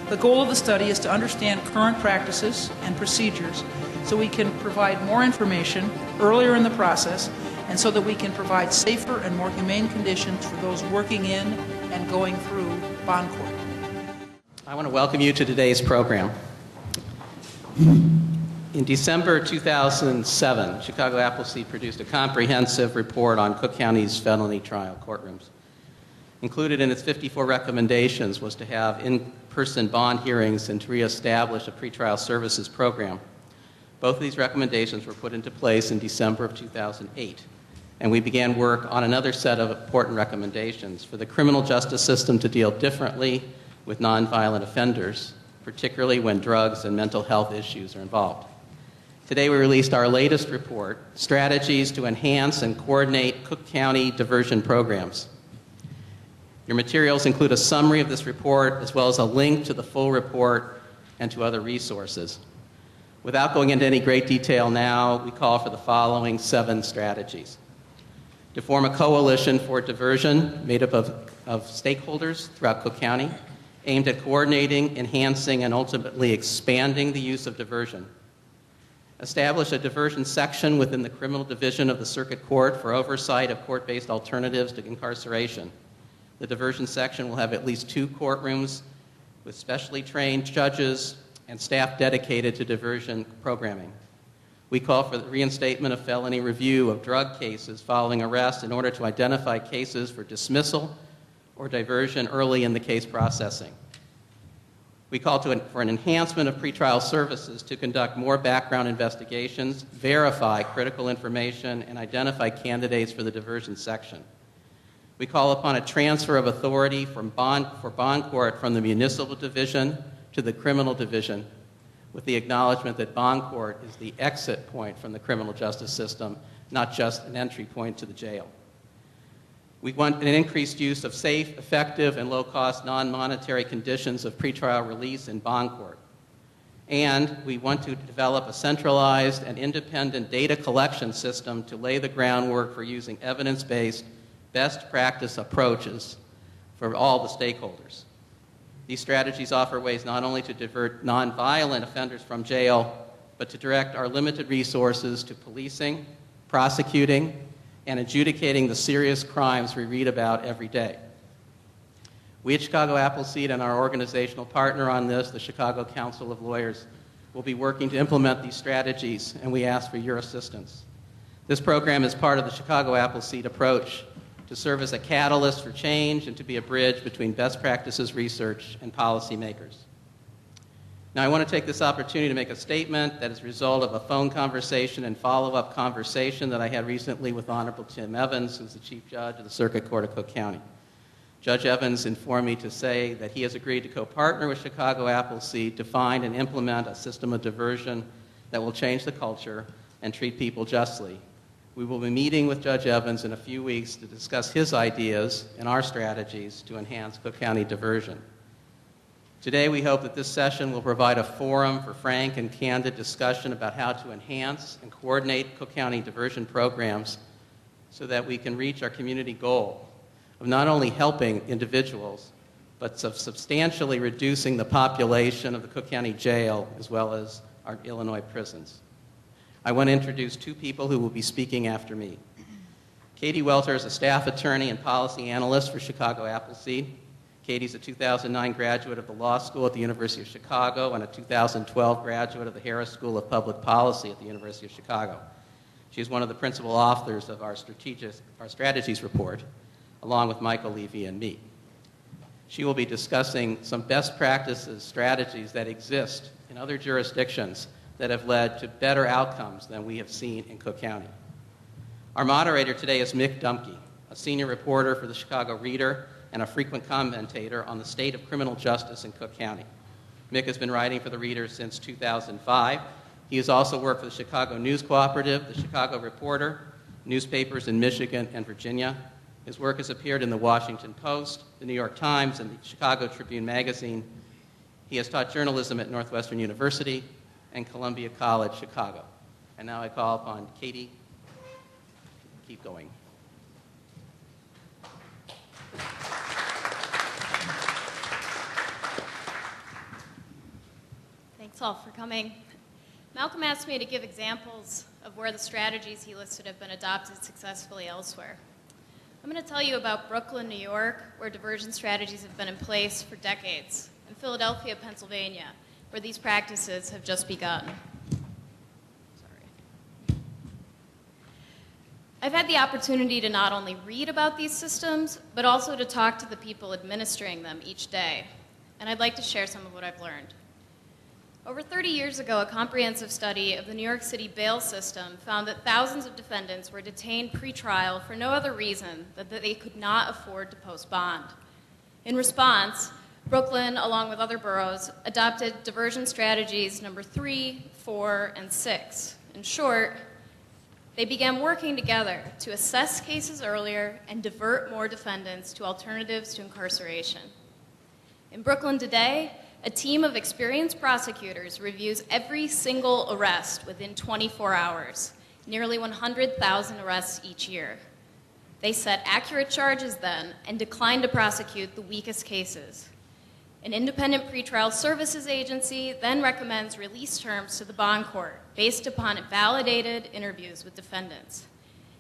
The goal of the study is to understand current practices and procedures so we can provide more information earlier in the process and so that we can provide safer and more humane conditions for those working in and going through bond court. I want to welcome you to today's program. In December 2007, Chicago Appleseed produced a comprehensive report on Cook County's felony trial courtrooms. Included in its 54 recommendations was to have in-person bond hearings and to reestablish a pretrial services program. Both of these recommendations were put into place in December of 2008, and we began work on another set of important recommendations for the criminal justice system to deal differently with nonviolent offenders, particularly when drugs and mental health issues are involved. Today we released our latest report, Strategies to Enhance and Coordinate Cook County Diversion Programs. Your materials include a summary of this report as well as a link to the full report and to other resources. Without going into any great detail now, we call for the following 7 strategies. To form a coalition for diversion made up of stakeholders throughout Cook County, aimed at coordinating, enhancing, and ultimately expanding the use of diversion. Establish a diversion section within the criminal division of the circuit court for oversight of court-based alternatives to incarceration. The diversion section will have at least 2 courtrooms with specially trained judges and staff dedicated to diversion programming. We call for the reinstatement of felony review of drug cases following arrest in order to identify cases for dismissal or diversion early in the case processing. We call for an enhancement of pretrial services to conduct more background investigations, verify critical information, and identify candidates for the diversion section. We call upon a transfer of authority for bond court from the municipal division to the criminal division, with the acknowledgement that bond court is the exit point from the criminal justice system, not just an entry point to the jail. We want an increased use of safe, effective, and low-cost non-monetary conditions of pretrial release in bond court. And we want to develop a centralized and independent data collection system to lay the groundwork for using evidence-based best practice approaches for all the stakeholders. These strategies offer ways not only to divert nonviolent offenders from jail, but to direct our limited resources to policing, prosecuting, and adjudicating the serious crimes we read about every day. We at Chicago Appleseed and our organizational partner on this, the Chicago Council of Lawyers, will be working to implement these strategies, and we ask for your assistance. This program is part of the Chicago Appleseed approach to serve as a catalyst for change and to be a bridge between best practices research and policymakers. Now, I want to take this opportunity to make a statement that is a result of a phone conversation and follow-up conversation that I had recently with Honorable Tim Evans, who's the Chief Judge of the Circuit Court of Cook County. Judge Evans informed me to say that he has agreed to co-partner with Chicago Appleseed to find and implement a system of diversion that will change the culture and treat people justly. We will be meeting with Judge Evans in a few weeks to discuss his ideas and our strategies to enhance Cook County diversion. Today, we hope that this session will provide a forum for frank and candid discussion about how to enhance and coordinate Cook County diversion programs so that we can reach our community goal of not only helping individuals, but of substantially reducing the population of the Cook County Jail as well as our Illinois prisons. I want to introduce 2 people who will be speaking after me. Katie Welter is a staff attorney and policy analyst for Chicago Appleseed. Katie's a 2009 graduate of the law school at the University of Chicago and a 2012 graduate of the Harris School of Public Policy at the University of Chicago. She is one of the principal authors of our strategies report, along with Michael Levy and me. She will be discussing some best practices, strategies that exist in other jurisdictions that have led to better outcomes than we have seen in Cook County. Our moderator today is Mick Dumke, a senior reporter for the Chicago Reader and a frequent commentator on the state of criminal justice in Cook County. Mick has been writing for the Reader since 2005. He has also worked for the Chicago News Cooperative, the Chicago Reporter, newspapers in Michigan and Virginia. His work has appeared in the Washington Post, the New York Times, and the Chicago Tribune magazine. He has taught journalism at Northwestern University and Columbia College, Chicago. And now I call upon Katie to keep going. Thanks all for coming. Malcolm asked me to give examples of where the strategies he listed have been adopted successfully elsewhere. I'm going to tell you about Brooklyn, New York, where diversion strategies have been in place for decades, and Philadelphia, Pennsylvania, where these practices have just begun. I've had the opportunity to not only read about these systems, but also to talk to the people administering them each day. And I'd like to share some of what I've learned. Over 30 years ago, a comprehensive study of the New York City bail system found that thousands of defendants were detained pre-trial for no other reason than that they could not afford to post bond. In response, Brooklyn, along with other boroughs, adopted diversion strategies number 3, 4, and 6. In short, they began working together to assess cases earlier and divert more defendants to alternatives to incarceration. In Brooklyn today, a team of experienced prosecutors reviews every single arrest within 24 hours, nearly 100,000 arrests each year. They set accurate charges then and decline to prosecute the weakest cases. An independent pretrial services agency then recommends release terms to the bond court based upon validated interviews with defendants.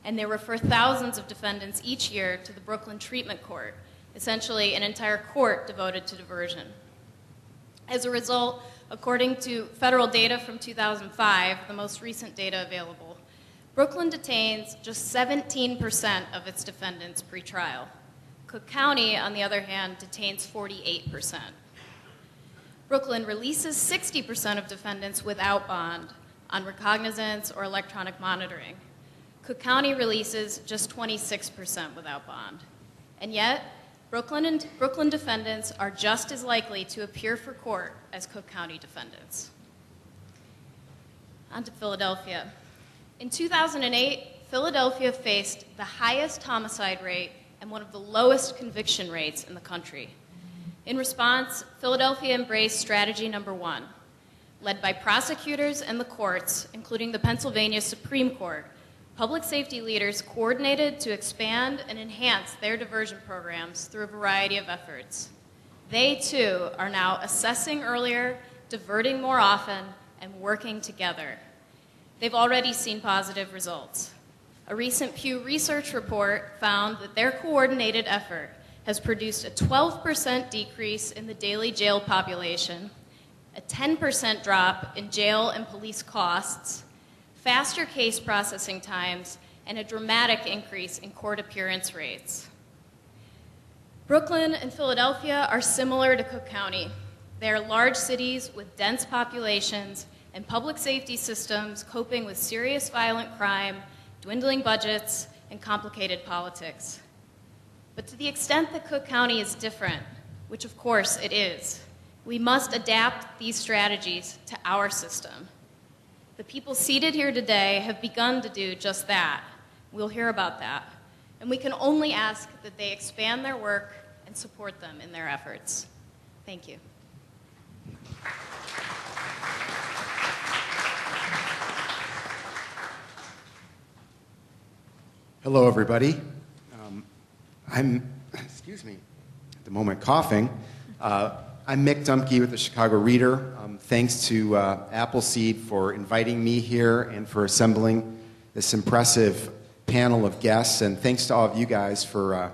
And they refer thousands of defendants each year to the Brooklyn Treatment Court, essentially an entire court devoted to diversion. As a result, according to federal data from 2005, the most recent data available, Brooklyn detains just 17% of its defendants pre-trial. Cook County, on the other hand, detains 48%. Brooklyn releases 60% of defendants without bond on recognizance or electronic monitoring. Cook County releases just 26% without bond. And yet, Brooklyn defendants are just as likely to appear for court as Cook County defendants. On to Philadelphia. In 2008, Philadelphia faced the highest homicide rate and one of the lowest conviction rates in the country. In response, Philadelphia embraced strategy number 1. Led by prosecutors and the courts, including the Pennsylvania Supreme Court, public safety leaders coordinated to expand and enhance their diversion programs through a variety of efforts. They, too, are now assessing earlier, diverting more often, and working together. They've already seen positive results. A recent Pew Research report found that their coordinated effort has produced a 12% decrease in the daily jail population, a 10% drop in jail and police costs, faster case processing times, and a dramatic increase in court appearance rates. Brooklyn and Philadelphia are similar to Cook County. They are large cities with dense populations and public safety systems coping with serious violent crime, dwindling budgets, and complicated politics. But to the extent that Cook County is different, which of course it is, we must adapt these strategies to our system. The people seated here today have begun to do just that. We'll hear about that. And we can only ask that they expand their work and support them in their efforts. Thank you. Hello, everybody. I'm, excuse me, at the moment coughing. I'm Mick Dumke with the Chicago Reader. Thanks to Appleseed for inviting me here and for assembling this impressive panel of guests. And thanks to all of you guys for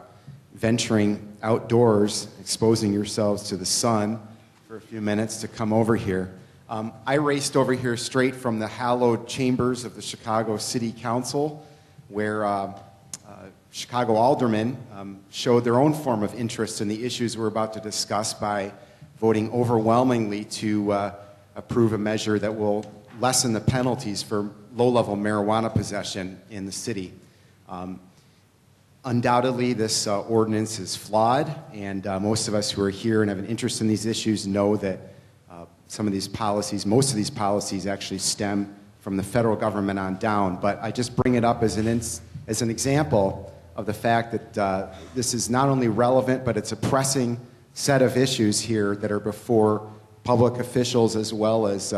venturing outdoors, exposing yourselves to the sun for a few minutes to come over here. I raced over here straight from the hallowed chambers of the Chicago City Council, where Chicago aldermen showed their own form of interest in the issues we're about to discuss by voting overwhelmingly to approve a measure that will lessen the penalties for low-level marijuana possession in the city. Undoubtedly, this ordinance is flawed, and most of us who are here and have an interest in these issues know that some of these policies, most of these policies actually stem from the federal government on down. But I just bring it up as an example of the fact that this is not only relevant, but it's a pressing set of issues here that are before public officials as well as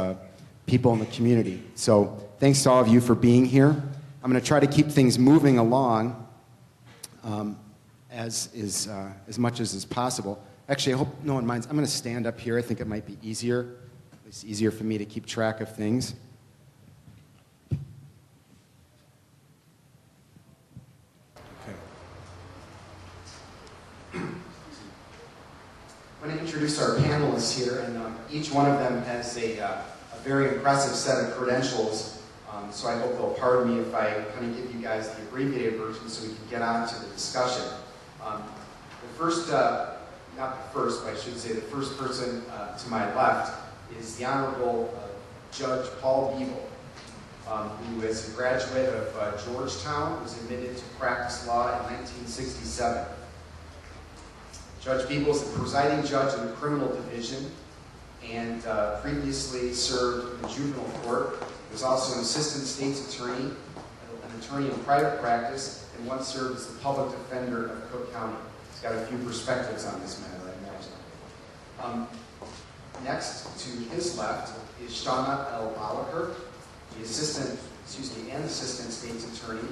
people in the community. So thanks to all of you for being here. I'm going to try to keep things moving along as much as is possible. Actually, I hope no one minds. I'm going to stand up here. I think it might be easier. It's easier for me to keep track of things. I'm going to introduce our panelists here, and each one of them has a very impressive set of credentials, so I hope they'll pardon me if I kind of give you guys the abbreviated version so we can get on to the discussion. The first, not the first, but I should say the first person to my left is the Honorable Judge Paul Beeble, who is a graduate of Georgetown, was admitted to practice law in 1967. Judge Beeble is the presiding judge in the criminal division and previously served in the juvenile court. He was also an assistant state's attorney, an attorney in private practice, and once served as the public defender of Cook County. He's got a few perspectives on this matter, I imagine. Next to his left is Shauna L. Bolliker, the assistant state's attorney,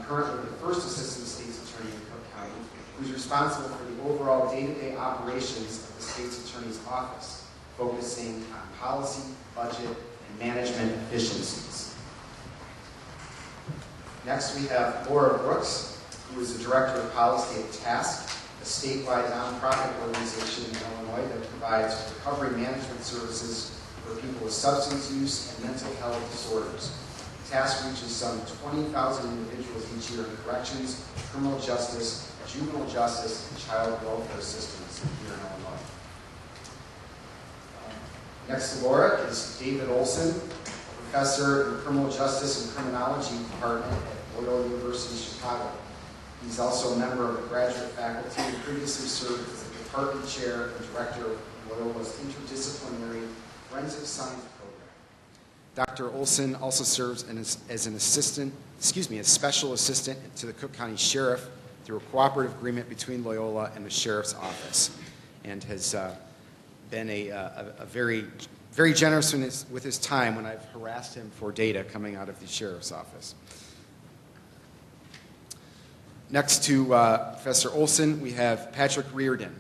currently the first assistant state's attorney in Cook County, who's responsible for the overall day-to-day operations of the state's attorney's office, focusing on policy, budget, and management efficiencies. Next, we have Laura Brooks, who is the director of policy at TASK, a statewide nonprofit organization in Illinois that provides recovery management services for people with substance use and mental health disorders. TASK reaches some 20,000 individuals each year in corrections, criminal justice, juvenile justice, and child welfare systems here in Illinois. Next to Laura is David Olson, professor in the Criminal Justice and Criminology Department at Loyola University, Chicago. He's also a member of the graduate faculty and previously served as the department chair and director of Loyola's interdisciplinary forensic science program. Dr. Olson also serves as an assistant, a special assistant to the Cook County Sheriff through a cooperative agreement between Loyola and the Sheriff's Office, and has been a very, very generous with his time when I've harassed him for data coming out of the Sheriff's Office. Next to Professor Olson, we have Patrick Reardon,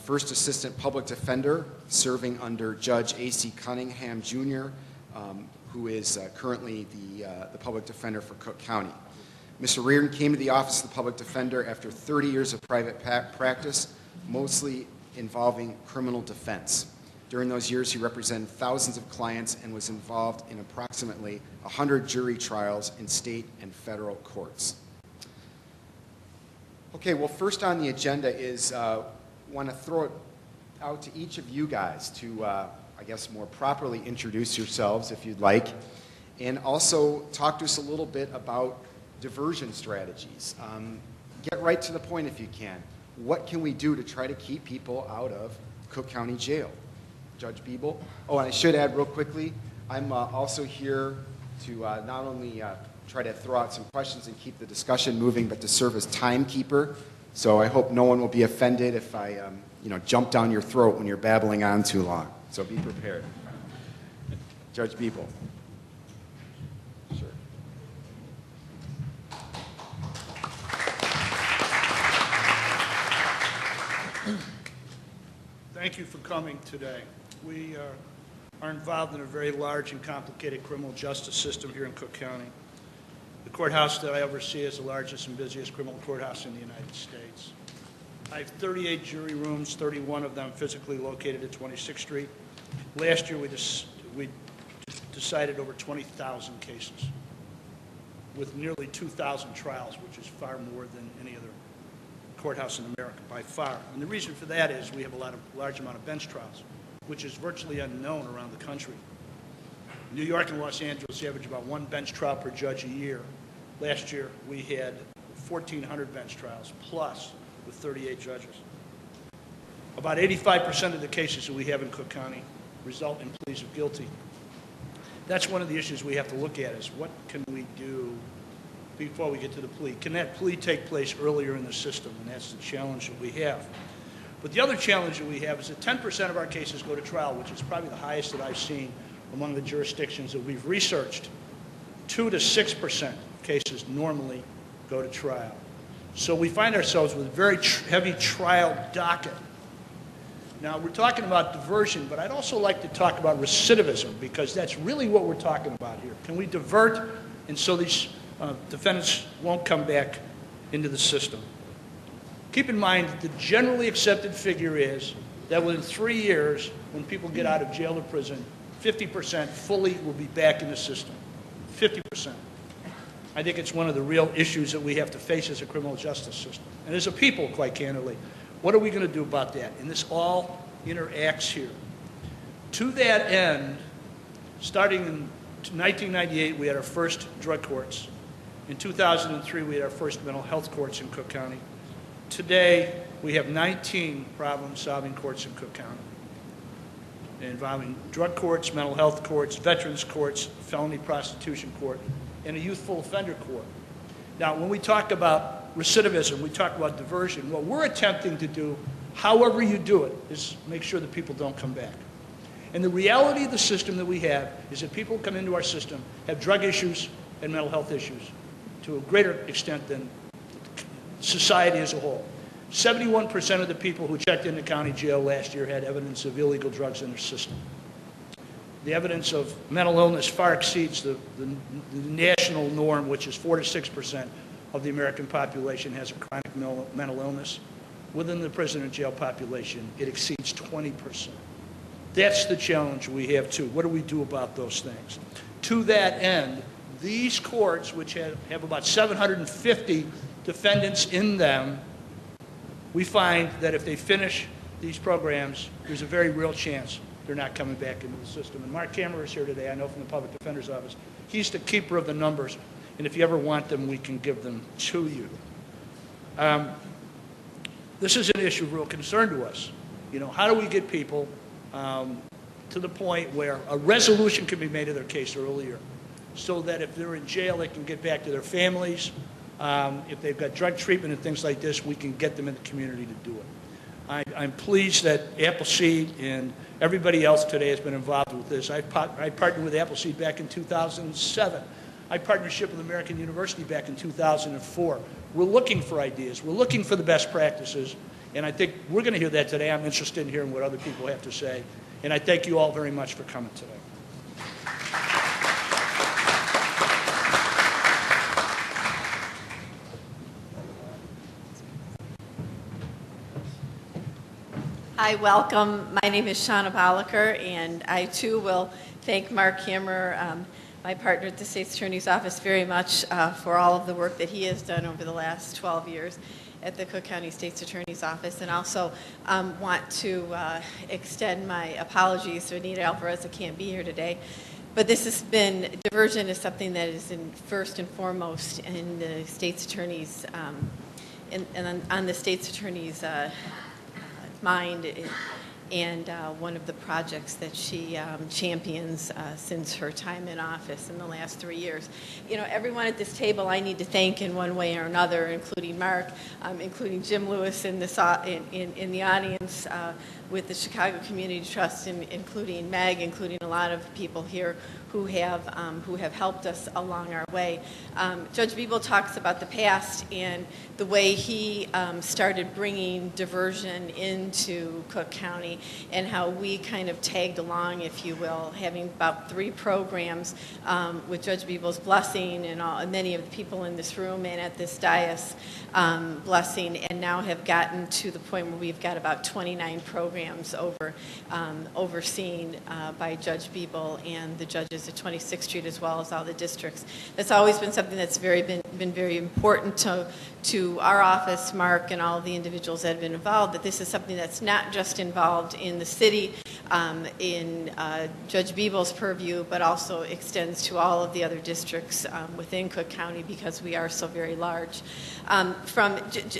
First Assistant Public Defender, serving under Judge A.C. Cunningham, Jr., who is currently the Public Defender for Cook County. Mr. Reardon came to the Office of the Public Defender after 30 years of private practice, mostly involving criminal defense. During those years, he represented thousands of clients and was involved in approximately 100 jury trials in state and federal courts. Okay, well, first on the agenda is want to throw it out to each of you guys to, I guess, more properly introduce yourselves, if you'd like, and also talk to us a little bit about diversion strategies. Get right to the point if you can. What can we do to try to keep people out of Cook County Jail? Judge Beeble? Oh, and I should add real quickly, I'm also here to not only try to throw out some questions and keep the discussion moving, but to serve as timekeeper. So I hope no one will be offended if I jump down your throat when you're babbling on too long. So be prepared. Judge Beeble. Sure. Thank you for coming today. We are involved in a very large and complicated criminal justice system here in Cook County. The courthouse that I oversee is the largest and busiest criminal courthouse in the United States. I have 38 jury rooms, 31 of them physically located at 26th Street. Last year we decided over 20,000 cases with nearly 2,000 trials, which is far more than any other courthouse in America, by far. And the reason for that is we have a large amount of bench trials, which is virtually unknown around the country. New York and Los Angeles average about one bench trial per judge a year. Last year, we had 1,400 bench trials, plus with 38 judges. About 85% of the cases that we have in Cook County result in pleas of guilty. That's one of the issues we have to look at, is what can we do before we get to the plea? Can that plea take place earlier in the system? And that's the challenge that we have. But the other challenge that we have is that 10% of our cases go to trial, which is probably the highest that I've seen among the jurisdictions that we've researched, 2 to 6% of cases normally go to trial. So we find ourselves with a very heavy trial docket. Now, we're talking about diversion, but I'd also like to talk about recidivism, because that's really what we're talking about here. Can we divert, and so these defendants won't come back into the system? Keep in mind that the generally accepted figure is that within 3 years, when people get out of jail or prison, 50% fully will be back in the system. 50%. I think it's one of the real issues that we have to face as a criminal justice system. And as a people, quite candidly, what are we going to do about that? And this all interacts here. To that end, starting in 1998, we had our first drug courts. In 2003, we had our first mental health courts in Cook County. Today, we have 19 problem-solving courts in Cook County, involving drug courts, mental health courts, veterans courts, felony prostitution court, and a youthful offender court. Now, when we talk about recidivism, we talk about diversion. What we're attempting to do, however you do it, is make sure that people don't come back. And the reality of the system that we have is that people who come into our system have drug issues and mental health issues to a greater extent than society as a whole. 71% of the people who checked into county jail last year had evidence of illegal drugs in their system. The evidence of mental illness far exceeds the national norm, which is 4 to 6% of the American population has a chronic mental illness. Within the prison and jail population, it exceeds 20%. That's the challenge we have too. What do we do about those things? To that end, these courts, which have about 750 defendants in them, we find that if they finish these programs, there's a very real chance they're not coming back into the system. And Mark Kammerer is here today, I know from the Public Defender's Office. He's the keeper of the numbers, and if you ever want them, we can give them to you. This is an issue of real concern to us. You know, how do we get people to the point where a resolution can be made of their case earlier, so that if they're in jail, they can get back to their families. If they've got drug treatment and things like this, we can get them in the community to do it. I'm pleased that Appleseed and everybody else today has been involved with this. I partnered with Appleseed back in 2007. I partnership with American University back in 2004. We're looking for ideas. We're looking for the best practices. And I think we're going to hear that today. I'm interested in hearing what other people have to say. And I thank you all very much for coming today. Hi, welcome. My name is Shauna Bolliker, and I too will thank Mark Kammerer, my partner at the State's Attorney's Office, very much for all of the work that he has done over the last 12 years at the Cook County State's Attorney's Office. And also want to extend my apologies to Anita Alvarez, who can't be here today. But this has been, diversion is something that is first and foremost in the State's Attorney's, on the State's Attorney's mind, and one of the projects that she champions since her time in office in the last 3 years. You know, everyone at this table I need to thank in one way or another, including Mark, including Jim Lewis in the audience, with the Chicago Community Trust, including Meg, including a lot of people here who have helped us along our way. Judge Biebel talks about the past and the way he started bringing diversion into Cook County, and how we kind of tagged along, if you will, having about 3 programs with Judge Biebel's blessing and many of the people in this room and at this dais blessing, and now have gotten to the point where we've got about 29 programs overseen by Judge Biebel and the judges at 26th Street, as well as all the districts. That's always been something that's been very important to our office, Mark, and all of the individuals that have been involved, that this is something that's not just involved in the city, in Judge Biebel's purview, but also extends to all of the other districts within Cook County, because we are so very large.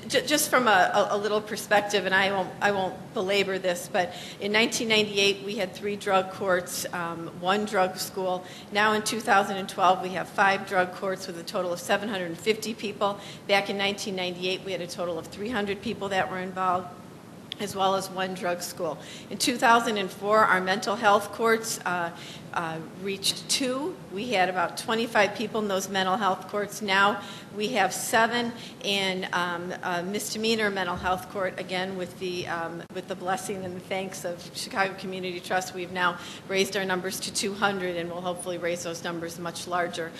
Just from a little perspective, and I won't belabor this, but in 1998 we had 3 drug courts, 1 drug school. Now in 2012 we have 5 drug courts with a total of 750 people. Back in 1998 we had a total of 300 people that were involved, as well as 1 drug school. In 2004, our mental health courts reached 2. We had about 25 people in those mental health courts. Now we have 7, and a misdemeanor mental health court, again, with the blessing and the thanks of Chicago Community Trust, we've now raised our numbers to 200, and we'll hopefully raise those numbers much larger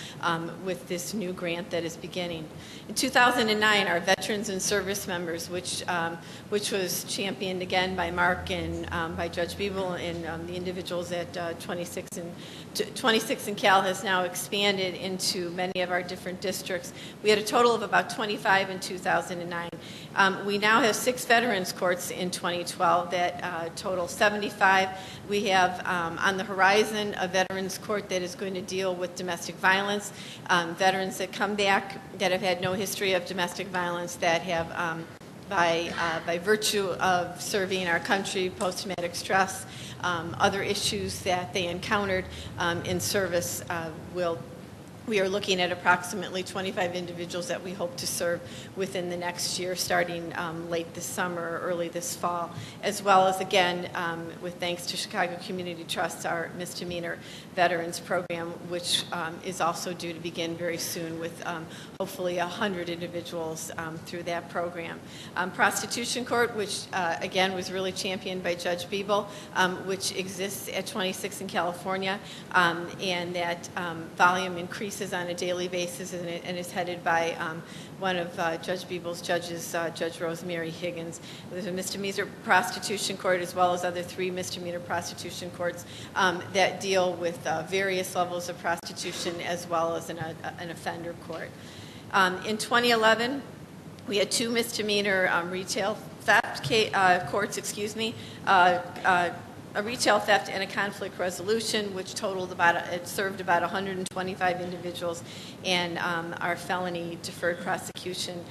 with this new grant that is beginning. In 2009, our veterans and service members, which was championed again by Mark and by Judge Beeble and the individuals at 26 and Cal, has now expanded into many of our different districts. We had a total of about 25 in 2009. We now have 6 veterans courts in 2012 that total 75. We have on the horizon a veterans court that is going to deal with domestic violence, veterans that come back that have had no history of domestic violence, that have by virtue of serving our country, post-traumatic stress, other issues that they encountered in service. We are looking at approximately 25 individuals that we hope to serve within the next year, starting late this summer or early this fall, as well as, again, with thanks to Chicago Community Trust, our misdemeanor veterans program, which is also due to begin very soon with hopefully 100 individuals through that program. Prostitution Court, which again was really championed by Judge Beeble, which exists at 26 in California, and that volume increases on a daily basis, and is headed by one of Judge Beeble's judges, Judge Rosemary Higgins. There's a misdemeanor prostitution court as well as other 3 misdemeanor prostitution courts that deal with various levels of prostitution, as well as an offender court. In 2011, we had 2 misdemeanor retail theft courts, a retail theft and a conflict resolution, which totaled it served about 125 individuals, and our felony deferred prosecution,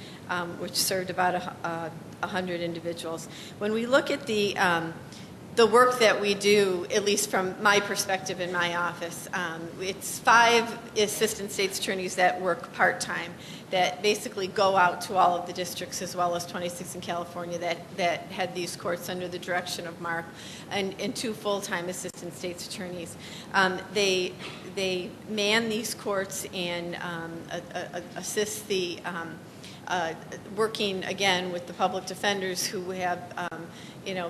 which served about 100 individuals. When we look at the work that we do, at least from my perspective in my office, it's 5 assistant state's attorneys that work part-time, that basically go out to all of the districts, as well as 26 in California that had these courts under the direction of Mark, and 2 full-time assistant state's attorneys. They man these courts and assist the working, again, with the public defenders who have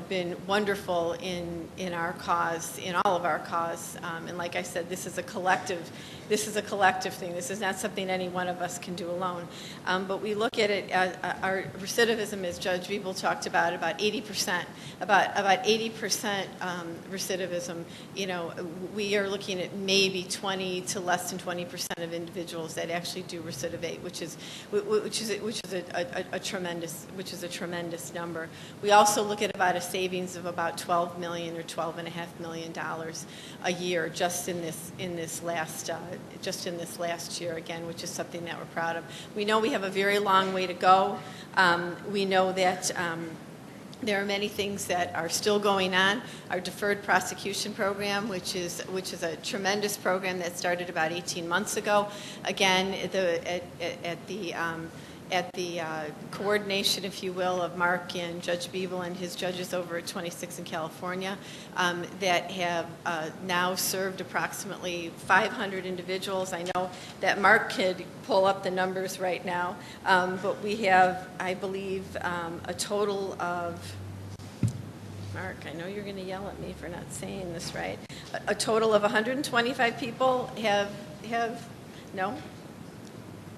been wonderful in our cause, in all of our cause. And like I said, this is a collective thing. This is not something any one of us can do alone. But we look at it as our recidivism, as Judge Beeble talked about 80%. About 80% recidivism. We are looking at maybe 20 to less than 20% of individuals that actually do recidivate, which is a tremendous number. We also look at about a savings of about $12 million or $12.5 million a year just in this last year, again, which is something that we're proud of. We know we have a very long way to go. We know that there are many things that are still going on. Our deferred prosecution program, which is a tremendous program that started about 18 months ago. Again, at the coordination, if you will, of Mark and Judge Beeble and his judges over at 26 in California, that have now served approximately 500 individuals. I know that Mark could pull up the numbers right now, but we have, I believe, a total of, Mark, I know you're going to yell at me for not saying this right, a total of 125 people have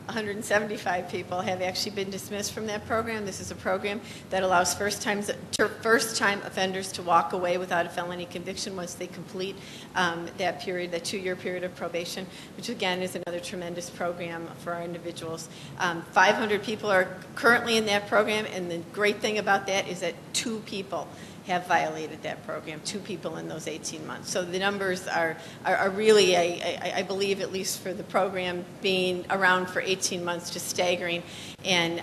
175 people have actually been dismissed from that program. This is a program that allows first-time offenders to walk away without a felony conviction once they complete that 2-year period of probation, which again is another tremendous program for our individuals. 500 people are currently in that program, and the great thing about that is that 2 people have violated that program, 2 people in those 18 months. So the numbers are really, I believe, at least for the program being around for 18 months, just staggering. And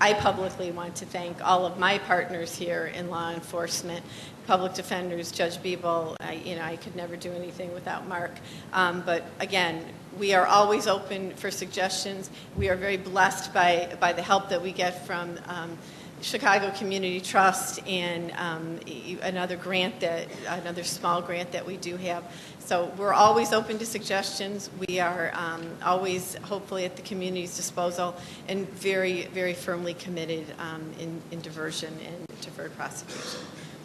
I publicly want to thank all of my partners here in law enforcement, public defenders, Judge Beeble. I could never do anything without Mark. But again, we are always open for suggestions. We are very blessed by the help that we get from Chicago Community Trust and another small grant that we do have. So we're always open to suggestions. We are always hopefully at the community's disposal and very, very firmly committed in diversion and deferred prosecution.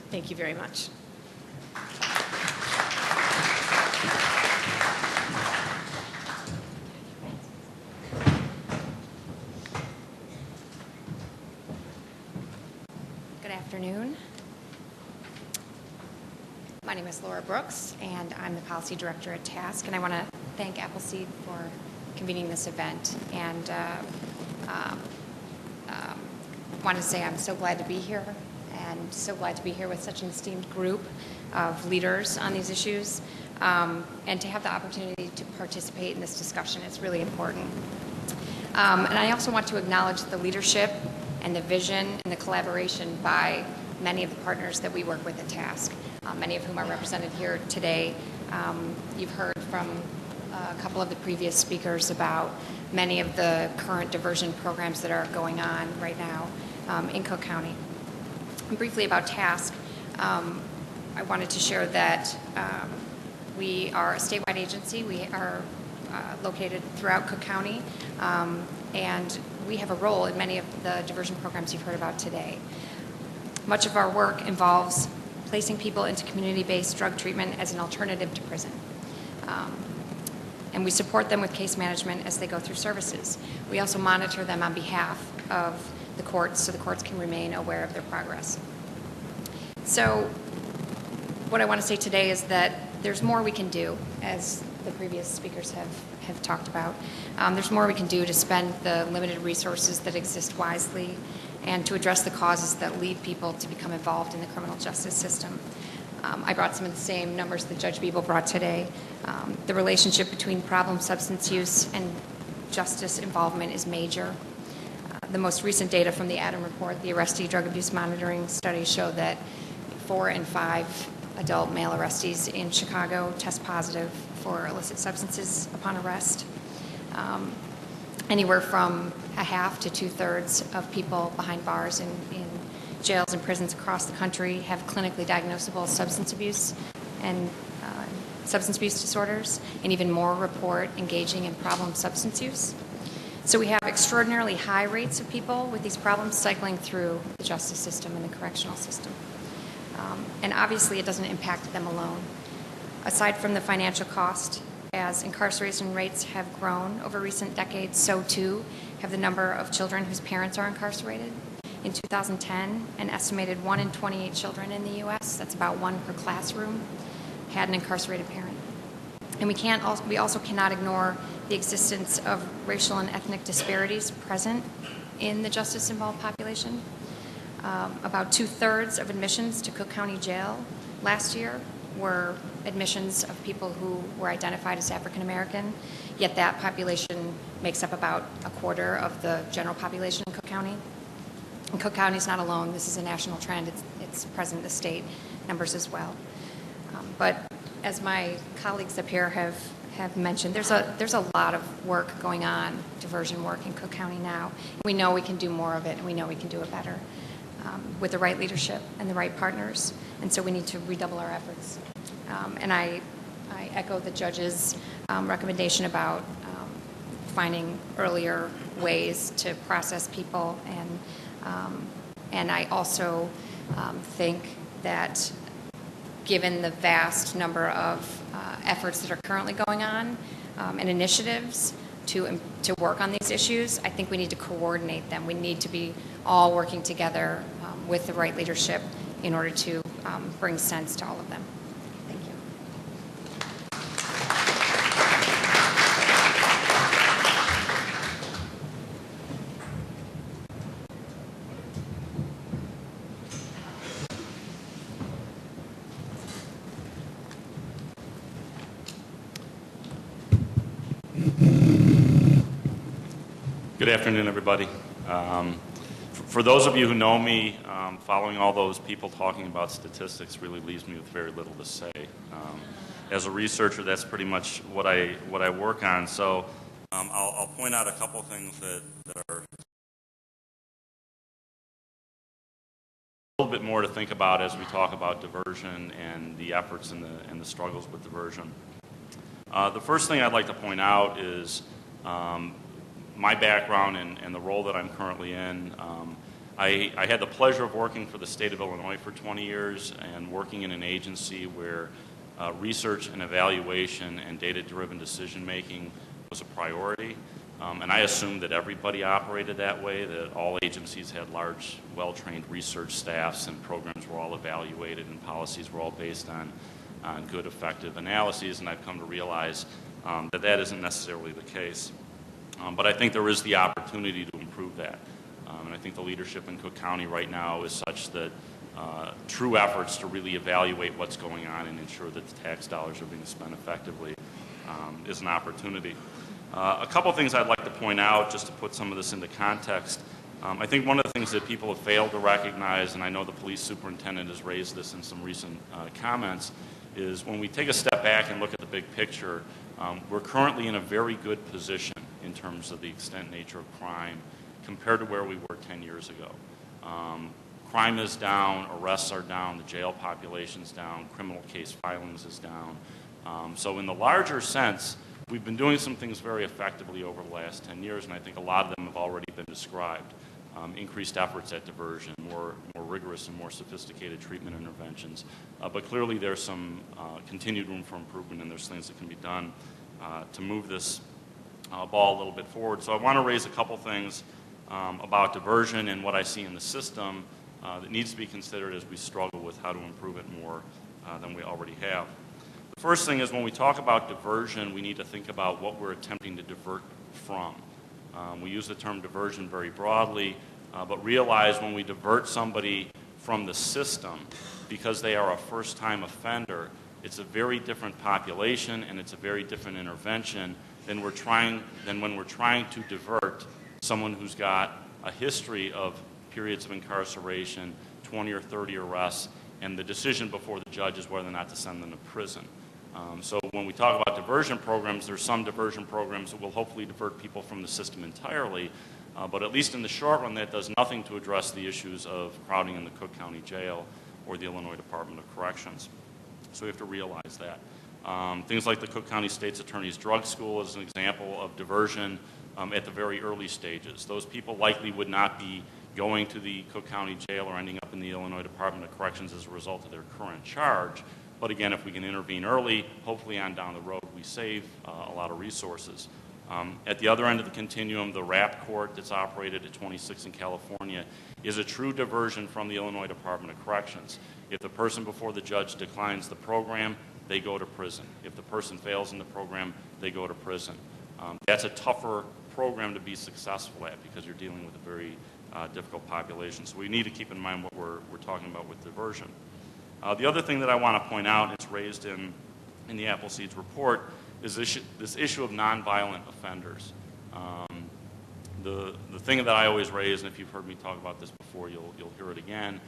Thank you very much. Good afternoon. My name is Laura Brooks, and I'm the Policy Director at TASC, and I want to thank Appleseed for convening this event, and want to say I'm so glad to be here, and so glad to be here with such an esteemed group of leaders on these issues, and to have the opportunity to participate in this discussion. It's really important. And I also want to acknowledge the leadership and the vision and the collaboration by many of the partners that we work with at TASC, many of whom are represented here today. You've heard from a couple of the previous speakers about many of the current diversion programs that are going on right now in Cook County. And briefly about TASC, I wanted to share that we are a statewide agency. We are located throughout Cook County, and we have a role in many of the diversion programs you've heard about today. Much of our work involves placing people into community-based drug treatment as an alternative to prison. And we support them with case management as they go through services. We also monitor them on behalf of the courts so the courts can remain aware of their progress. So what I want to say today is that there's more we can do, as the previous speakers have talked about. There's more we can do to spend the limited resources that exist wisely and to address the causes that lead people to become involved in the criminal justice system. I brought some of the same numbers that Judge Beeble brought today. The relationship between problem substance use and justice involvement is major. The most recent data from the Adam report, the Arrestee Drug Abuse Monitoring Study, show that 4 in 5 adult male arrestees in Chicago test positive for illicit substances upon arrest. Anywhere from a half to 2/3 of people behind bars in jails and prisons across the country have clinically diagnosable substance abuse and substance abuse disorders, and even more report engaging in problem substance use. So we have extraordinarily high rates of people with these problems cycling through the justice system and the correctional system. And obviously it doesn't impact them alone. Aside from the financial cost, as incarceration rates have grown over recent decades, so too have the number of children whose parents are incarcerated. In 2010, an estimated 1 in 28 children in the U.S., that's about 1 per classroom, had an incarcerated parent. And we also cannot ignore the existence of racial and ethnic disparities present in the justice-involved population. About 2/3 of admissions to Cook County Jail last year were admissions of people who were identified as African American, yet that population makes up about 1/4 of the general population in Cook County. And Cook County is not alone. This is a national trend. It's present in the state numbers as well. But as my colleagues up here have mentioned, there's a lot of work going on, diversion work in Cook County now. We know we can do more of it, and we know we can do it better with the right leadership and the right partners. And so we need to redouble our efforts. And I echo the judge's recommendation about finding earlier ways to process people, and I also think that given the vast number of efforts that are currently going on and initiatives to work on these issues, I think we need to coordinate them. We need to be all working together with the right leadership in order to bring sense to all of them. Thank you. Good afternoon, everybody. For those of you who know me, following all those people talking about statistics really leaves me with very little to say. As a researcher, that's pretty much what I work on. So I'll point out a couple things that are little bit more to think about as we talk about diversion and the efforts and the struggles with diversion. The first thing I'd like to point out is my background and the role that I'm currently in. I had the pleasure of working for the state of Illinois for 20 years and working in an agency where research and evaluation and data-driven decision-making was a priority. And I assumed that everybody operated that way, that all agencies had large, well-trained research staffs and programs were all evaluated and policies were all based on good, effective analyses. And I've come to realize that isn't necessarily the case. But I think there is the opportunity to improve that. And I think the leadership in Cook County right now is such that true efforts to really evaluate what's going on and ensure that the tax dollars are being spent effectively is an opportunity. A couple things I'd like to point out just to put some of this into context. I think one of the things that people have failed to recognize, and I know the police superintendent has raised this in some recent comments, is when we take a step back and look at the big picture, we're currently in a very good position in terms of the extent and nature of crime compared to where we were 10 years ago. Crime is down, arrests are down, the jail population's down, criminal case filings is down. So in the larger sense, we've been doing some things very effectively over the last 10 years, and I think a lot of them have already been described. Increased efforts at diversion, more rigorous and more sophisticated treatment interventions. But clearly there's some continued room for improvement, and there's things that can be done to move this ball a little bit forward. So I want to raise a couple things about diversion and what I see in the system that needs to be considered as we struggle with how to improve it more than we already have. The first thing is when we talk about diversion, we need to think about what we're attempting to divert from. We use the term diversion very broadly, but realize when we divert somebody from the system because they are a first-time offender, it's a very different population and it's a very different intervention than when we're trying to divert someone who's got a history of periods of incarceration, 20 or 30 arrests, and the decision before the judge is whether or not to send them to prison. So when we talk about diversion programs, there's some diversion programs that will hopefully divert people from the system entirely, but at least in the short run, that does nothing to address the issues of crowding in the Cook County Jail or the Illinois Department of Corrections. So we have to realize that. Things like the Cook County State's Attorney's Drug School is an example of diversion at the very early stages. Those people likely would not be going to the Cook County Jail or ending up in the Illinois Department of Corrections as a result of their current charge. But again, if we can intervene early, hopefully on down the road, we save a lot of resources. At the other end of the continuum, the RAP court that's operated at 26 in California is a true diversion from the Illinois Department of Corrections. If the person before the judge declines the program, they go to prison. If the person fails in the program, they go to prison. That's a tougher program to be successful at because you're dealing with a very difficult population. So we need to keep in mind what we're talking about with diversion. The other thing that I want to point out, and it's raised in the Appleseed's report, is this issue of nonviolent offenders. The thing that I always raise, and if you've heard me talk about this before, you'll hear it again,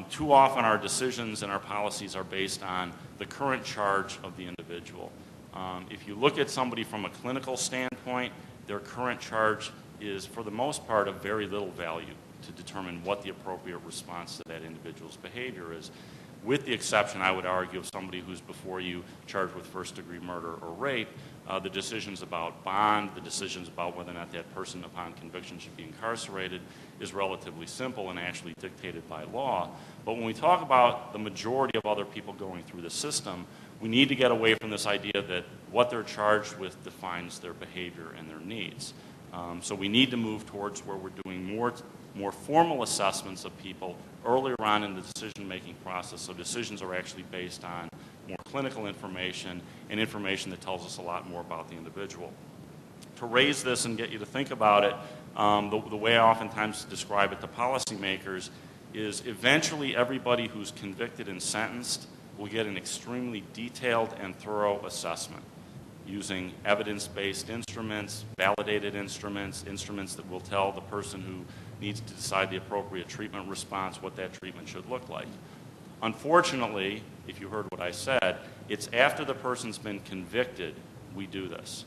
too often our decisions and our policies are based on the current charge of the individual. If you look at somebody from a clinical standpoint, their current charge is, for the most part, of very little value to determine what the appropriate response to that individual's behavior is, with the exception, I would argue, of somebody who's before you charged with first-degree murder or rape. The decisions about bond, the decisions about whether or not that person upon conviction should be incarcerated is relatively simple and actually dictated by law. But when we talk about the majority of other people going through the system, we need to get away from this idea that what they're charged with defines their behavior and their needs. So we need to move towards where we're doing more formal assessments of people earlier on in the decision-making process, so decisions are actually based on more clinical information and information that tells us a lot more about the individual. To raise this and get you to think about it, the way I oftentimes describe it to policymakers is eventually everybody who's convicted and sentenced will get an extremely detailed and thorough assessment using evidence-based instruments, validated instruments that will tell the person who needs to decide the appropriate treatment response what that treatment should look like. Unfortunately, if you heard what I said, it's after the person's been convicted we do this.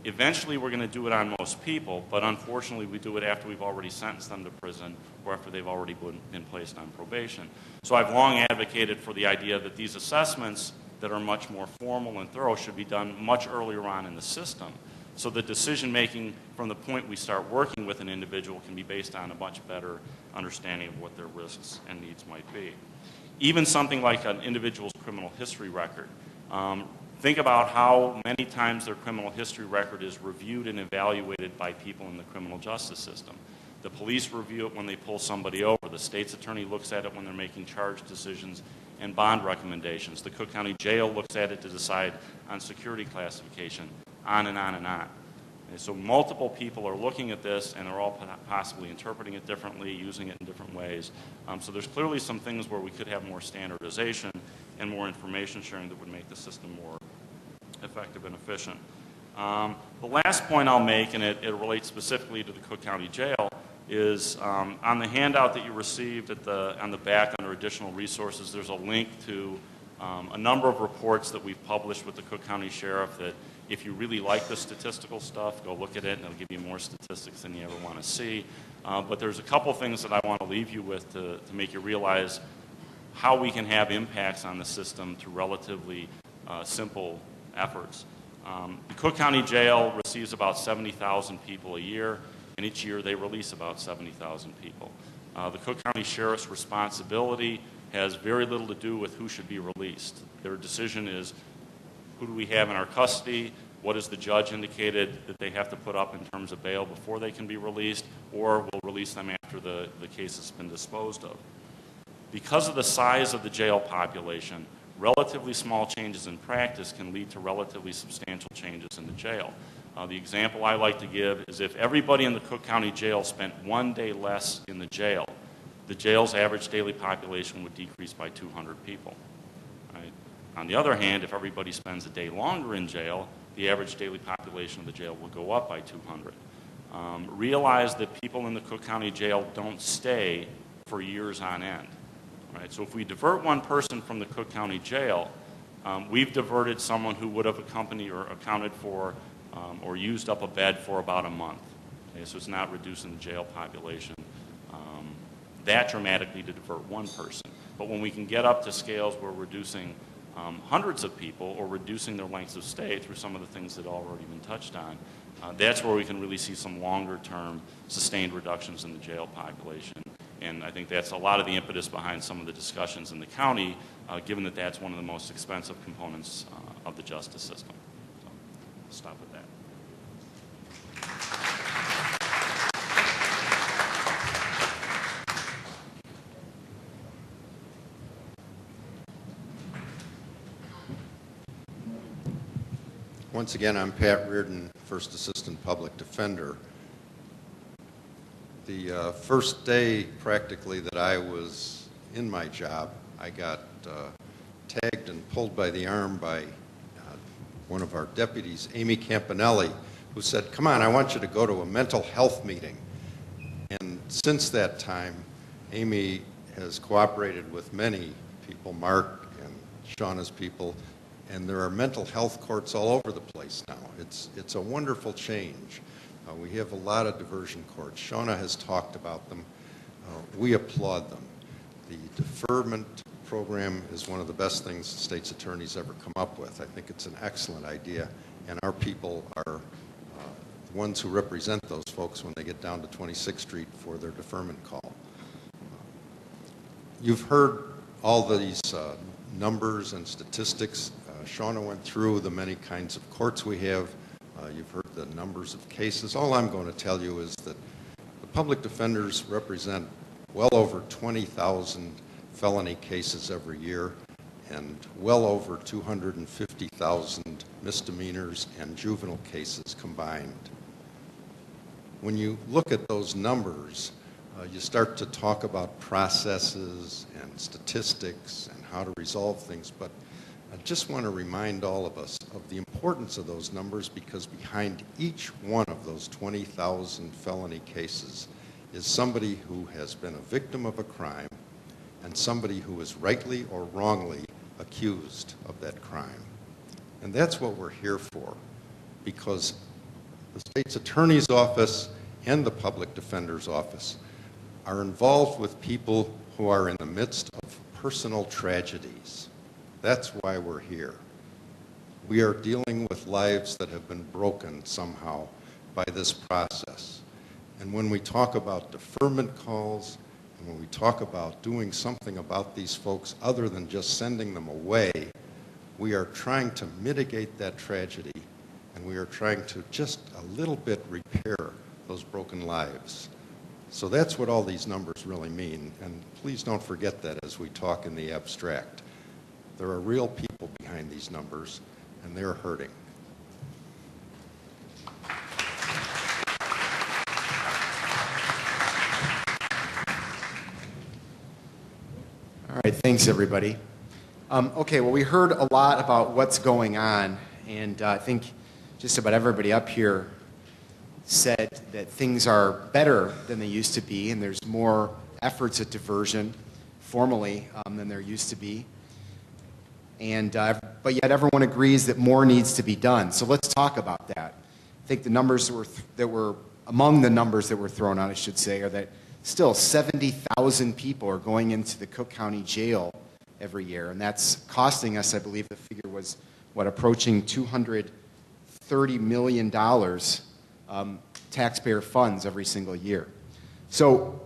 Eventually, we're going to do it on most people, but unfortunately, we do it after we've already sentenced them to prison or after they've already been placed on probation. So I've long advocated for the idea that these assessments that are much more formal and thorough should be done much earlier on in the system, so the decision-making from the point we start working with an individual can be based on a much better understanding of what their risks and needs might be. Even something like an individual's criminal history record. Think about how many times their criminal history record is reviewed and evaluated by people in the criminal justice system. The police review it when they pull somebody over. The state's attorney looks at it when they're making charge decisions and bond recommendations. The Cook County Jail looks at it to decide on security classification, on and on and on. And so multiple people are looking at this, and they're all possibly interpreting it differently, using it in different ways. So there's clearly some things where we could have more standardization and more information sharing that would make the system more effective and efficient. The last point I'll make, and it relates specifically to the Cook County Jail, is on the handout that you received on the back under additional resources, there's a link to a number of reports that we've published with the Cook County Sheriff that if you really like the statistical stuff, go look at it, and it'll give you more statistics than you ever want to see. But there's a couple things that I want to leave you with to make you realize how we can have impacts on the system through relatively simple efforts. The Cook County Jail receives about 70,000 people a year, and each year they release about 70,000 people. The Cook County Sheriff's responsibility has very little to do with who should be released. Their decision is, who do we have in our custody? What has the judge indicated that they have to put up in terms of bail before they can be released, or we'll release them after the case has been disposed of. Because of the size of the jail population, relatively small changes in practice can lead to relatively substantial changes in the jail. The example I like to give is if everybody in the Cook County Jail spent 1 day less in the jail's average daily population would decrease by 200 people. Right? On the other hand, if everybody spends a day longer in jail, the average daily population of the jail will go up by 200. Realize that people in the Cook County Jail don't stay for years on end. Right? So if we divert one person from the Cook County Jail, we've diverted someone who would have accompanied or accounted for or used up a bed for about a month. Okay? So it's not reducing the jail population that dramatically to divert one person. But when we can get up to scales where we're reducing hundreds of people or reducing their lengths of stay through some of the things that have already been touched on, that's where we can really see some longer-term sustained reductions in the jail population. And I think that's a lot of the impetus behind some of the discussions in the county, given that that's one of the most expensive components of the justice system. So I'll stop with that. Once again, I'm Pat Reardon, First Assistant Public Defender. The first day, practically, that I was in my job, I got tagged and pulled by the arm by one of our deputies, Amy Campanelli, who said, "Come on, I want you to go to a mental health meeting." And since that time, Amy has cooperated with many people, Mark and Shauna's people, and there are mental health courts all over the place now. It's a wonderful change. We have a lot of diversion courts. Shauna has talked about them. We applaud them. The deferment program is one of the best things the state's attorney's ever come up with. I think it's an excellent idea, and our people are the ones who represent those folks when they get down to 26th Street for their deferment call. You've heard all these numbers and statistics. Shauna went through the many kinds of courts we have. You've heard the numbers of cases. All I'm going to tell you is that the public defenders represent well over 20,000 felony cases every year and well over 250,000 misdemeanors and juvenile cases combined. When you look at those numbers, you start to talk about processes and statistics and how to resolve things, but I just want to remind all of us of the importance of those numbers, because behind each one of those 20,000 felony cases is somebody who has been a victim of a crime and somebody who is rightly or wrongly accused of that crime. And that's what we're here for, because the state's attorney's office and the public defender's office are involved with people who are in the midst of personal tragedies. That's why we're here. We are dealing with lives that have been broken somehow by this process. And when we talk about deferment calls, and when we talk about doing something about these folks other than just sending them away, we are trying to mitigate that tragedy, and we are trying to just a little bit repair those broken lives. So that's what all these numbers really mean, and please don't forget that as we talk in the abstract. There are real people behind these numbers, and they're hurting. All right, thanks everybody. Okay, well we heard a lot about what's going on, and I think just about everybody up here said that things are better than they used to be, and there's more efforts at diversion formally than there used to be. And but yet everyone agrees that more needs to be done. So let's talk about that. I think the numbers that were among the numbers that were thrown out, I should say, are that still 70,000 people are going into the Cook County Jail every year, and that's costing us, I believe the figure was, approaching $230 million taxpayer funds every single year. So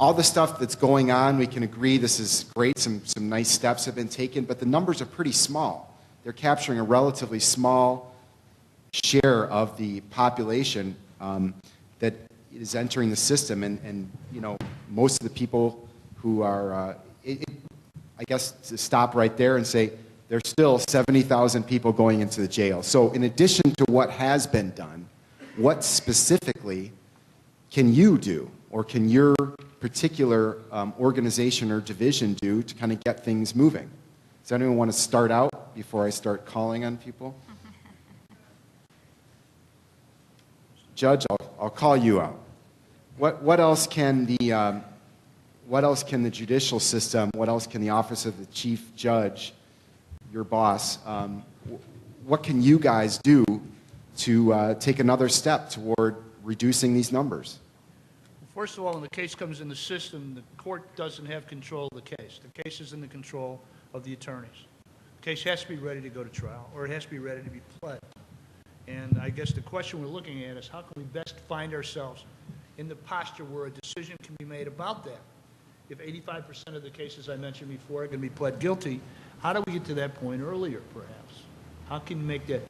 all the stuff that's going on, we can agree this is great, some nice steps have been taken, but the numbers are pretty small. They're capturing a relatively small share of the population that is entering the system, and you know, most of the people who are, I guess to stop right there and say, there's still 70,000 people going into the jail. So in addition to what has been done, what specifically can you do, or can your particular organization or division do to kind of get things moving? Does anyone want to start out before I start calling on people? Judge, I'll call you out. What else can the judicial system, what else can the office of the chief judge, your boss, what can you guys do to take another step toward reducing these numbers? First of all, when the case comes in the system, the court doesn't have control of the case. The case is in the control of the attorneys. The case has to be ready to go to trial, or it has to be ready to be pled. And I guess the question we're looking at is how can we best find ourselves in the posture where a decision can be made about that. If 85% of the cases I mentioned before are going to be pled guilty, how do we get to that point earlier, perhaps? How can you make that?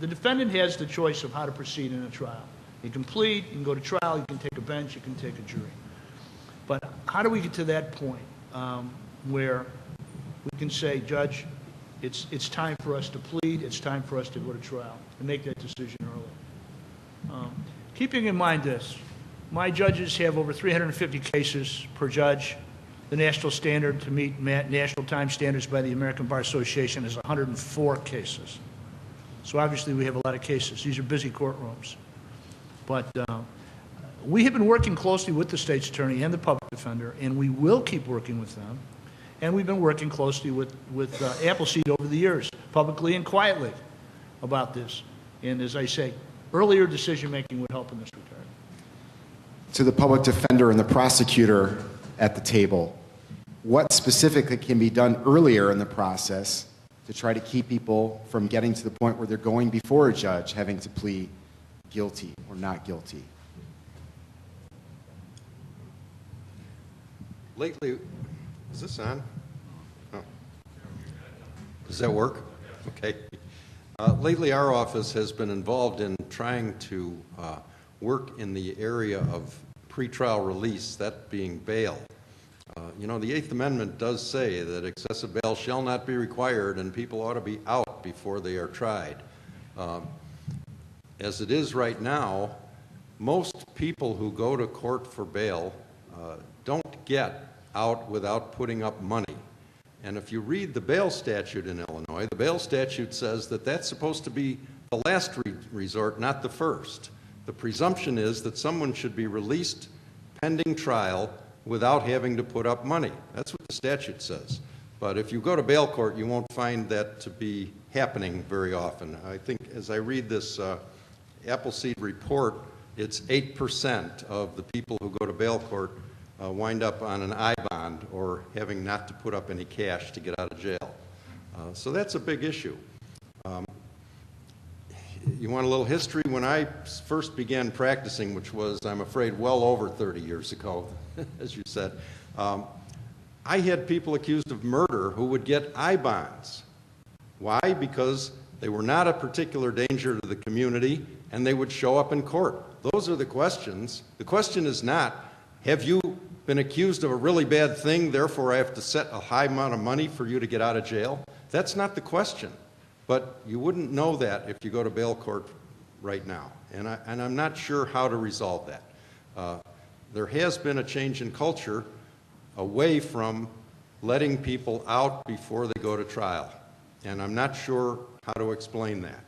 The defendant has the choice of how to proceed in a trial. You can plead, you can go to trial, you can take a bench, you can take a jury. But how do we get to that point where we can say, Judge, it's time for us to plead, it's time for us to go to trial and make that decision early. Keeping in mind this, my judges have over 350 cases per judge. The national standard to meet national time standards by the American Bar Association is 104 cases. So obviously we have a lot of cases. These are busy courtrooms. But we have been working closely with the state's attorney and the public defender, and we will keep working with them. And we've been working closely with Appleseed over the years, publicly and quietly, about this. And as I say, earlier decision-making would help in this regard. To the public defender and the prosecutor at the table, what specifically can be done earlier in the process to try to keep people from getting to the point where they're going before a judge having to plead guilty or not guilty? Lately, is this on? Oh. Does that work? Okay. Lately, our office has been involved in trying to work in the area of pretrial release, that being bail. You know, the Eighth Amendment does say that excessive bail shall not be required and people ought to be out before they are tried. As it is right now, most people who go to court for bail don't get out without putting up money. And if you read the bail statute in Illinois, the bail statute says that that's supposed to be the last resort, not the first. The presumption is that someone should be released pending trial without having to put up money. That's what the statute says. But if you go to bail court, you won't find that to be happening very often. I think as I read this Appleseed report, it's 8% of the people who go to bail court wind up on an I-bond or having not to put up any cash to get out of jail. So that's a big issue. You want a little history? When I first began practicing, which was, I'm afraid, well over 30 years ago, as you said, I had people accused of murder who would get I-bonds. Why? Because they were not a particular danger to the community, and they would show up in court. Those are the questions. The question is not, have you been accused of a really bad thing, therefore I have to set a high amount of money for you to get out of jail? That's not the question. But you wouldn't know that if you go to bail court right now. And I'm not sure how to resolve that. There has been a change in culture away from letting people out before they go to trial. And I'm not sure how to explain that.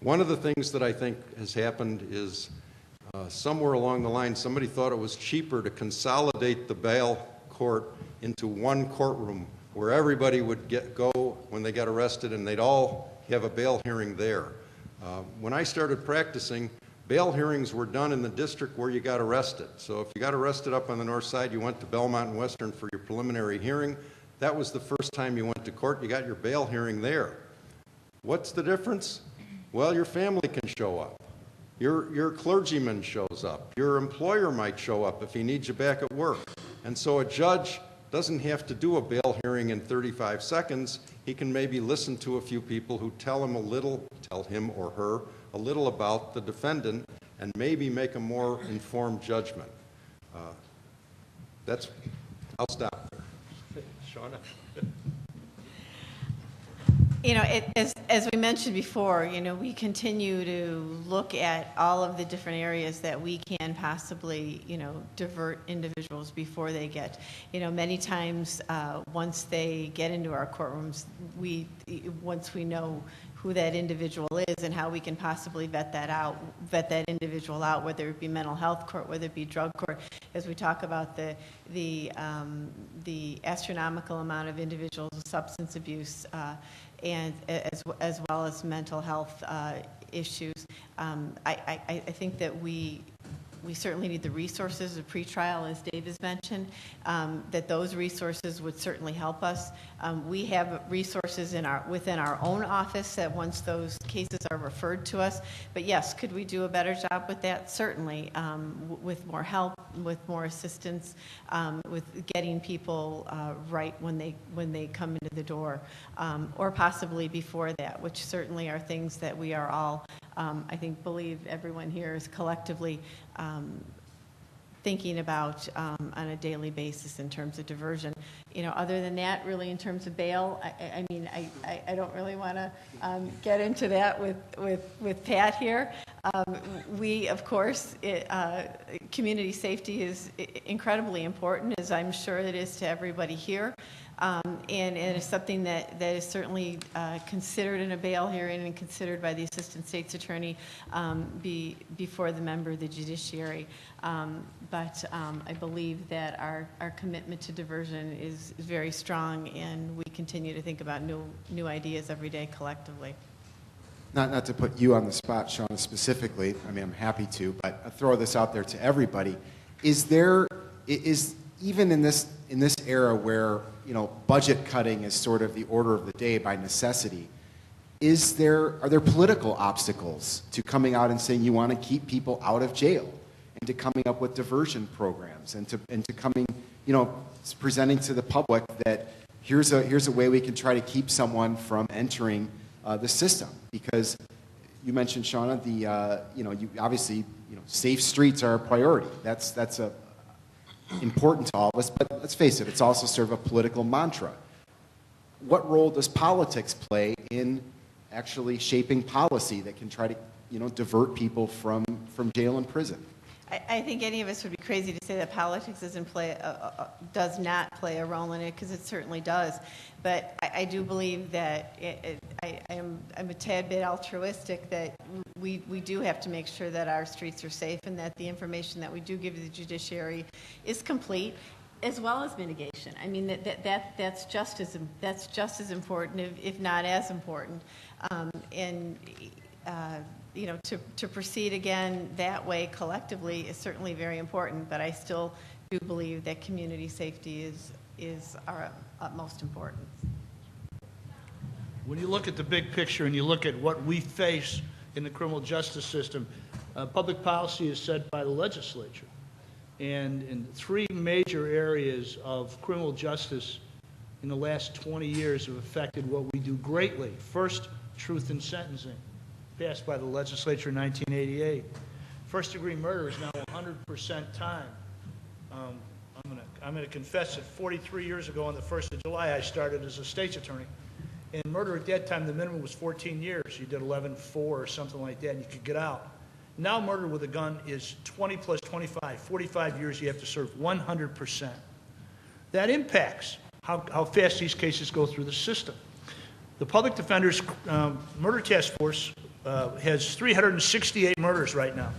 One of the things that I think has happened is somewhere along the line somebody thought it was cheaper to consolidate the bail court into one courtroom where everybody would go when they got arrested and they'd all have a bail hearing there. When I started practicing, bail hearings were done in the district where you got arrested. So if you got arrested up on the north side, you went to Belmont and Western for your preliminary hearing. That was the first time you went to court. You got your bail hearing there. What's the difference? Well, your family can show up. Your clergyman shows up. Your employer might show up if he needs you back at work. And so a judge doesn't have to do a bail hearing in 35 seconds. He can maybe listen to a few people who tell him or her a little about the defendant and maybe make a more informed judgment. I'll stop there. Shauna? You know, as we mentioned before, you know, we continue to look at all of the different areas that we can possibly, you know, divert individuals before they get, you know, many times once they get into our courtrooms, once we know who that individual is and how we can possibly vet that individual out, whether it be mental health court, whether it be drug court, as we talk about the astronomical amount of individuals with substance abuse and as well as mental health issues. I think that we certainly need the resources of pretrial, as Dave has mentioned, that those resources would certainly help us. We have resources within our own office that once those cases are referred to us, but yes, could we do a better job with that? Certainly, with more help, with more assistance, with getting people right when they come into the door, or possibly before that, which certainly are things that we are all, I think, believe everyone here is collectively thinking about on a daily basis in terms of diversion. You know, other than that, really in terms of bail, I mean, I don't really want to get into that with Pat here. We, of course, community safety is incredibly important, as I'm sure it is to everybody here. And it's something that is certainly considered in a bail hearing and considered by the Assistant State's Attorney before the member of the judiciary. But I believe that our commitment to diversion is very strong, and we continue to think about new ideas every day collectively. Not to put you on the spot, Shauna, specifically, I mean, I'm happy to, but I throw this out there to everybody. Is even in this era where, you know, budget cutting is sort of the order of the day by necessity, are there political obstacles to coming out and saying you want to keep people out of jail, and to coming up with diversion programs, and to coming, you know, presenting to the public that here's a way we can try to keep someone from entering the system? Because you mentioned, Shauna, obviously, you know, safe streets are a priority. That's important to all of us, but let's face it, it's also sort of a political mantra. What role does politics play in actually shaping policy that can try to, you know, divert people from jail and prison? I think any of us would be crazy to say that politics does not play a role in it, because it certainly does. But I do believe that I'm a tad bit altruistic, that we do have to make sure that our streets are safe and that the information that we do give to the judiciary is complete. as well as mitigation. I mean, that's just as important, if not as important. You know, to proceed again that way collectively is certainly very important, but I still do believe that community safety is our utmost importance. When you look at the big picture and you look at what we face in the criminal justice system, public policy is set by the legislature. And in 3 major areas of criminal justice in the last 20 years have affected what we do greatly. First, truth in sentencing, passed by the legislature in 1988. First-degree murder is now 100% time. I'm going to confess that 43 years ago on the 1st of July, I started as a state's attorney. And murder at that time, the minimum was 14 years. You did 11-4 or something like that, and you could get out. Now murder with a gun is 20 plus 25, 45 years you have to serve 100%. That impacts how fast these cases go through the system. The Public Defender's Murder Task Force has 368 murders right now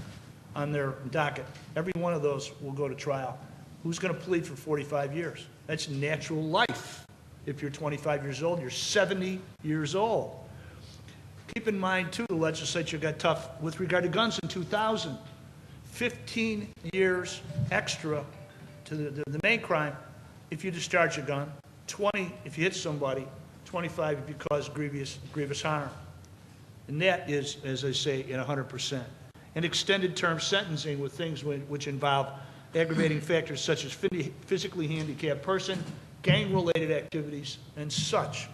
on their docket. Every one of those will go to trial. Who's going to plead for 45 years? That's natural life. If you're 25 years old, you're 70 years old. Keep in mind, too, the legislature got tough with regard to guns in 2000. 15 years extra to the main crime if you discharge a gun, 20 if you hit somebody, 25 if you cause grievous harm. And that is, as I say, at 100%. And extended term sentencing with things which involve aggravating factors such as physically handicapped person, gang-related activities, and such.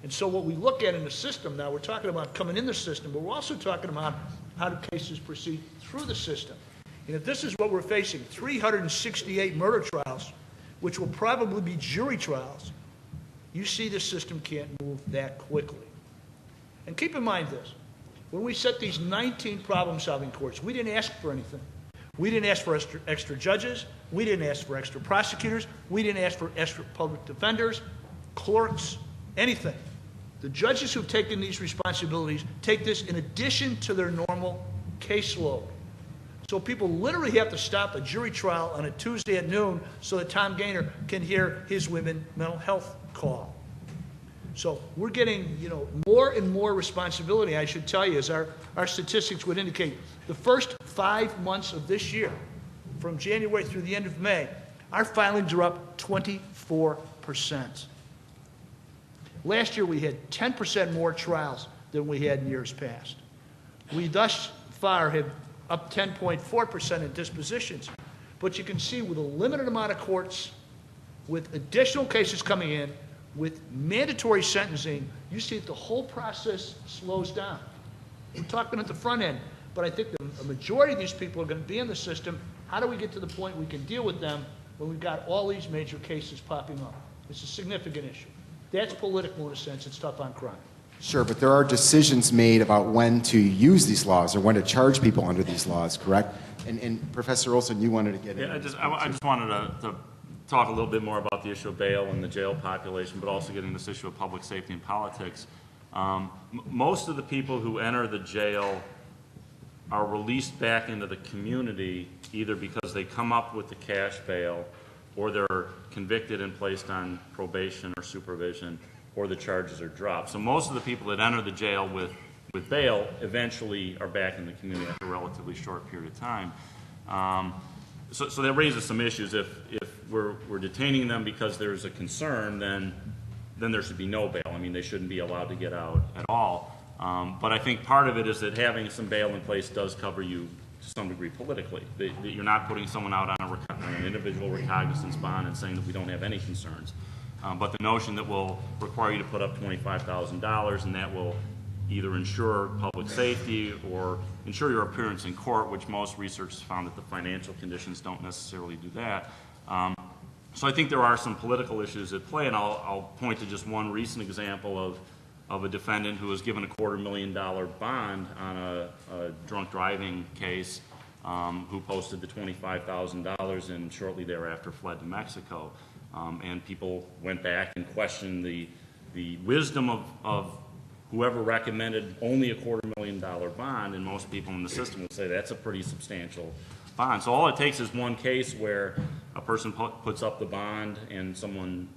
And so what we look at in the system now, we're talking about coming in the system, but we're also talking about how do cases proceed through the system. And if this is what we're facing, 368 murder trials, which will probably be jury trials, you see the system can't move that quickly. And keep in mind this, when we set these 19 problem-solving courts, we didn't ask for anything. We didn't ask for extra judges. We didn't ask for extra prosecutors. We didn't ask for extra public defenders, clerks, anything. The judges who've taken these responsibilities take this in addition to their normal caseload. So people literally have to stop a jury trial on a Tuesday at noon so that Tom Gaynor can hear his women mental health call. So we're getting, more and more responsibility, I should tell you, as our statistics would indicate. The first 5 months of this year, from January through the end of May, our filings are up 24%. Last year we had 10% more trials than we had in years past. We thus far have up 10.4% in dispositions. But you can see with a limited amount of courts, with additional cases coming in, with mandatory sentencing, you see that the whole process slows down. We're talking at the front end, but I think the majority of these people are going to be in the system. How do we get to the point we can deal with them when we've got all these major cases popping up? It's a significant issue. That's political in a sense. It's tough on crime. Sure, but there are decisions made about when to use these laws or when to charge people under these laws, correct? And Professor Olson, you wanted to get in. I just wanted to talk a little bit more about the issue of bail and the jail population, but also getting this issue of public safety and politics. Most of the people who enter the jail are released back into the community either because they come up with the cash bail or they're convicted and placed on probation or supervision or the charges are dropped. So most of the people that enter the jail with bail eventually are back in the community after a relatively short period of time. So that raises some issues. If we're detaining them because there's a concern, then there should be no bail. I mean, they shouldn't be allowed to get out at all. But I think part of it is that having some bail in place does cover you to some degree politically. That you're not putting someone out on an individual recognizance bond and saying that we don't have any concerns. But the notion that will require you to put up $25,000 and that will either ensure public safety or ensure your appearance in court, which most research has found that the financial conditions don't necessarily do that. So I think there are some political issues at play, and I'll point to just one recent example of a defendant who was given a $250,000 bond on a drunk driving case, who posted the $25,000 and shortly thereafter fled to Mexico. And people went back and questioned the wisdom of whoever recommended only a $250,000 bond, and most people in the system would say that's a pretty substantial bond. So all it takes is one case where a person puts up the bond and someone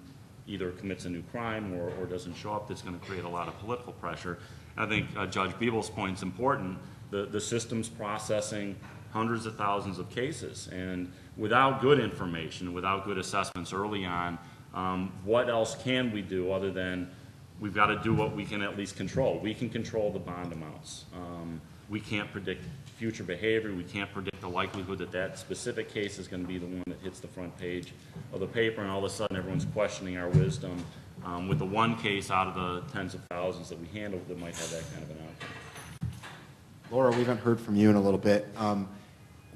either commits a new crime or doesn't show up, that's going to create a lot of political pressure. And I think Judge Beeble's point is important. The system's processing hundreds of thousands of cases, and without good information, without good assessments early on, what else can we do other than we've got to do what we can at least control. We can control the bond amounts. We can't predict future behavior. We can't predict the likelihood that that specific case is going to be the one that hits the front page of the paper, and all of a sudden everyone's questioning our wisdom with the one case out of the tens of thousands that we handle that might have that kind of an outcome. Laura, we haven't heard from you in a little bit.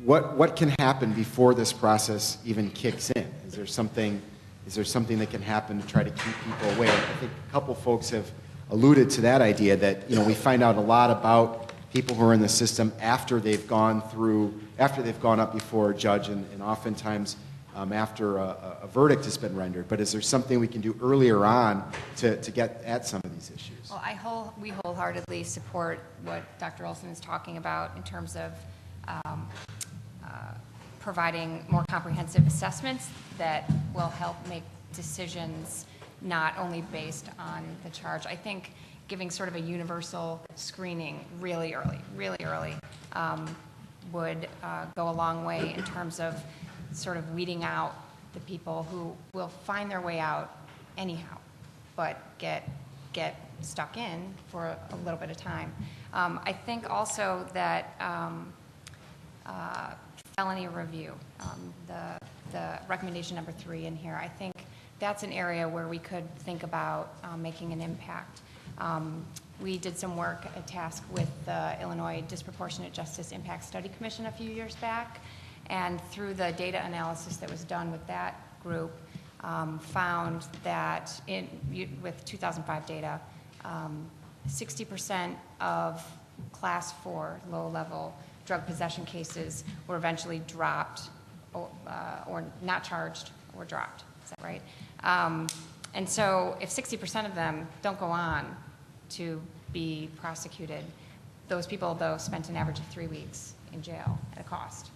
What can happen before this process even kicks in? Is there something that can happen to try to keep people away? I think a couple folks have alluded to that idea that we find out a lot about people who are in the system after they've gone up before a judge, and oftentimes after a verdict has been rendered. But is there something we can do earlier on to get at some of these issues? Well, we wholeheartedly support what Dr. Olson is talking about in terms of providing more comprehensive assessments that will help make decisions not only based on the charge. I think giving sort of a universal screening really early would go a long way in terms of sort of weeding out the people who will find their way out anyhow, but get stuck in for a little bit of time. I think also that felony review, the recommendation number 3 in here, I think that's an area where we could think about making an impact. We did some work, a task with the Illinois Disproportionate Justice Impact Study Commission a few years back, and through the data analysis that was done with that group, found that with 2005 data, 60% of class 4 low-level drug possession cases were eventually dropped or not charged or dropped. Is that right? And so if 60% of them don't go on to be prosecuted, those people, though, spent an average of 3 weeks in jail at a cost.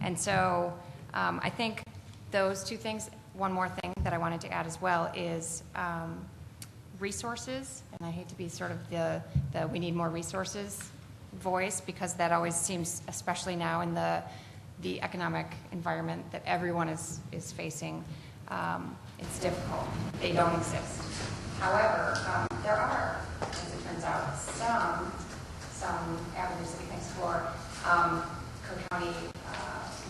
And so I think those two things. One more thing that I wanted to add as well is resources, and I hate to be sort of the we need more resources voice, because that always seems, especially now in the economic environment that everyone is facing, it's difficult. They don't exist. However, there are, as it turns out, some avenues that we can explore. Cook County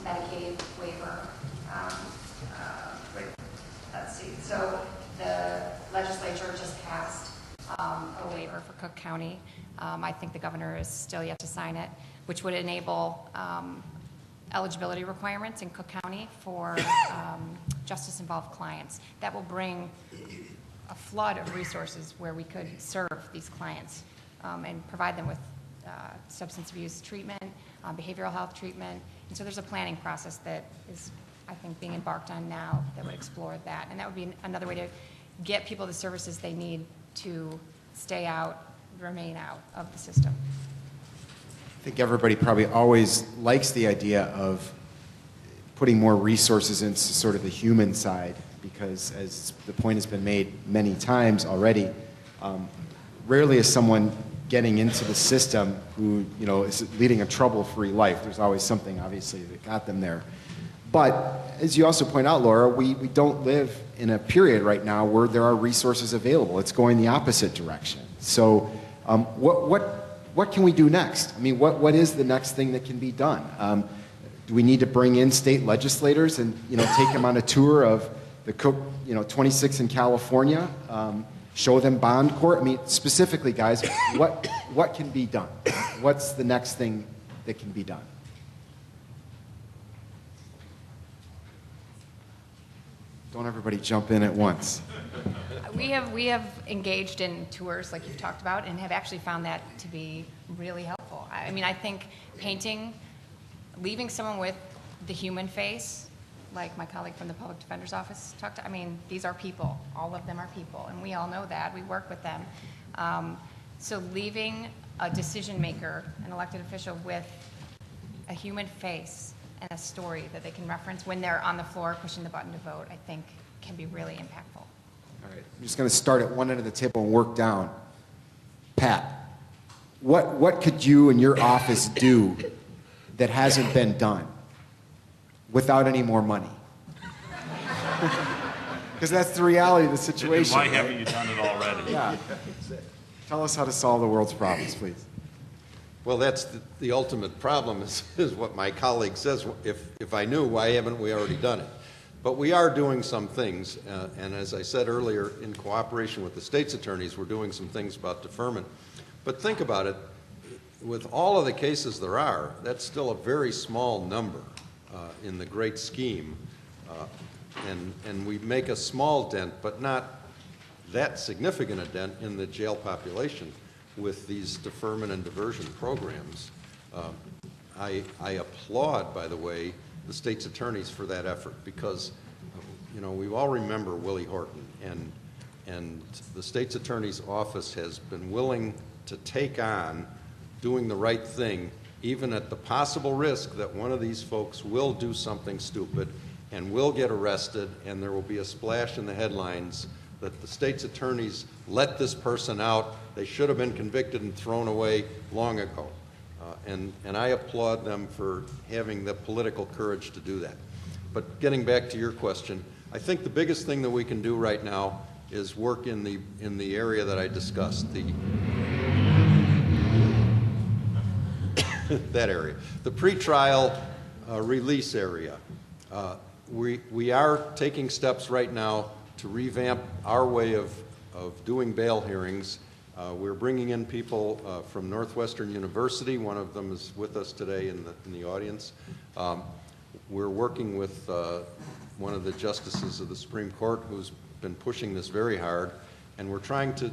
Medicaid waiver. Let's see. So the legislature just passed a waiver for Cook County. I think the governor is still yet to sign it, which would enable eligibility requirements in Cook County for justice-involved clients. That will bring a flood of resources where we could serve these clients and provide them with substance abuse treatment, behavioral health treatment. And so there's a planning process that is, I think, being embarked on now that would explore that. And that would be another way to get people the services they need to stay out, remain out of the system. I think everybody probably always likes the idea of putting more resources into sort of the human side, because as the point has been made many times already, rarely is someone getting into the system who is leading a trouble-free life. There's always something, obviously, that got them there. But as you also point out, Laura, we don't live in a period right now where there are resources available. It's going the opposite direction. So what can we do next? I mean, what is the next thing that can be done? Do we need to bring in state legislators and take them on a tour of the 26 in California, show them bond court? I mean, specifically, guys, what can be done? What's the next thing that can be done? Don't everybody jump in at once. We have engaged in tours like you've talked about and have actually found that to be really helpful. I mean, I think painting, leaving someone with the human face, like my colleague from the Public Defender's Office talked to, I mean, these are people. All of them are people, and we all know that. We work with them. So leaving a decision maker, an elected official, with a human face and a story that they can reference when they're on the floor pushing the button to vote, I think can be really impactful. All right, I'm just going to start at one end of the table and work down. Pat, what could you and your office do that hasn't been done without any more money? Because that's the reality of the situation. Why haven't you done it already? Yeah. Tell us how to solve the world's problems, please. Well, that's the ultimate problem is what my colleague says. If I knew, why haven't we already done it? But we are doing some things, and as I said earlier, in cooperation with the state's attorneys, we're doing some things about deferment. But think about it, with all of the cases there are, that's still a very small number in the great scheme. And we make a small dent, but not that significant a dent in the jail population with these deferment and diversion programs. I applaud, by the way, the state's attorneys for that effort because, you know, we all remember Willie Horton, and the state's attorney's office has been willing to take on doing the right thing, even at the possible risk that one of these folks will do something stupid and will get arrested, and there will be a splash in the headlines that the state's attorneys let this person out. They should have been convicted and thrown away long ago. And I applaud them for having the political courage to do that. But getting back to your question, I think the biggest thing that we can do right now is work in the area that I discussed, that area, the pretrial release area. We are taking steps right now to revamp our way of doing bail hearings. We're bringing in people from Northwestern University. One of them is with us today in the audience. We're working with one of the justices of the Supreme Court who's been pushing this very hard, and we're trying to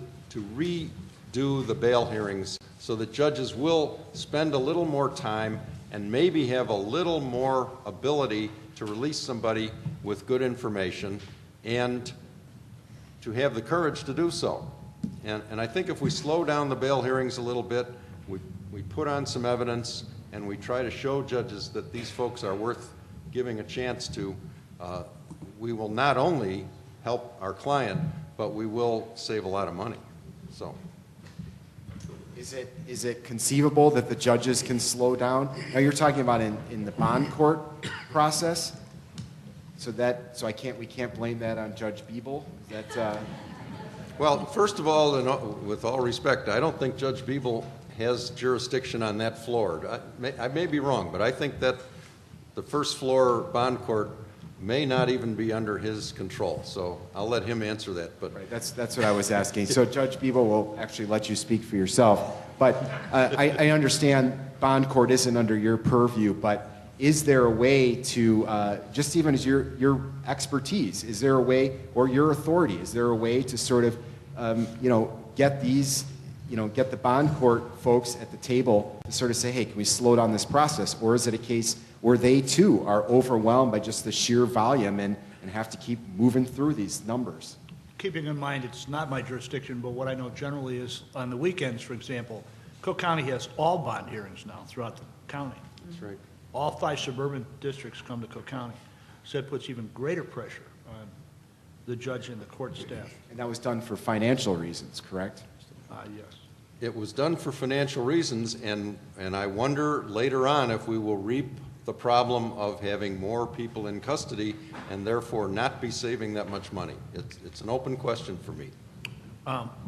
redo the bail hearings so that judges will spend a little more time and maybe have a little more ability to release somebody with good information and to have the courage to do so. And I think if we slow down the bail hearings a little bit, we put on some evidence, and we try to show judges that these folks are worth giving a chance to, we will not only help our client, but we will save a lot of money. So, Is it conceivable that the judges can slow down? Now you're talking about in the bond court process. So we can't blame that on Judge Biebel. Is that? Well, first of all, and with all respect, I don't think Judge Biebel has jurisdiction on that floor. I may be wrong, but I think that the first floor bond court may not even be under his control. So I'll let him answer that. But right, that's what I was asking. So Judge Biebel will actually let you speak for yourself. But I understand bond court isn't under your purview, but is there a way to, just even as your expertise, is there a way, or your authority, is there a way to sort of, get these, get the bond court folks at the table to sort of say, hey, can we slow down this process? Or is it a case where they too are overwhelmed by just the sheer volume and have to keep moving through these numbers? Keeping in mind it's not my jurisdiction, but what I know generally is on the weekends, for example, Cook County has all bond hearings now throughout the county. that's right. All 5 suburban districts come to Cook County. So that puts even greater pressure on the judge and the court staff. And that was done for financial reasons, correct? Yes. It was done for financial reasons, and I wonder later on if we will reap the problem of having more people in custody and therefore not be saving that much money. It's an open question for me.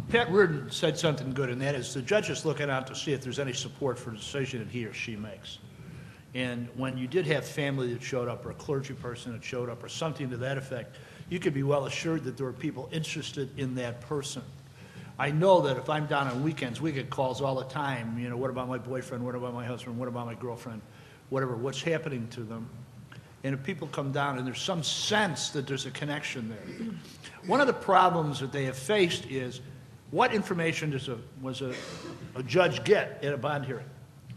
Pat Reardon said something good, and that is the judge is looking out to see if there's any support for the decision that he or she makes. And when you did have family that showed up, or a clergy person that showed up, or something to that effect, you could be well assured that there were people interested in that person. I know that if I'm down on weekends, we get calls all the time, what about my boyfriend, what about my husband, what about my girlfriend, whatever, what's happening to them. And if people come down and there's some sense that there's a connection there. One of the problems that they have faced is what information was a judge get at a bond hearing?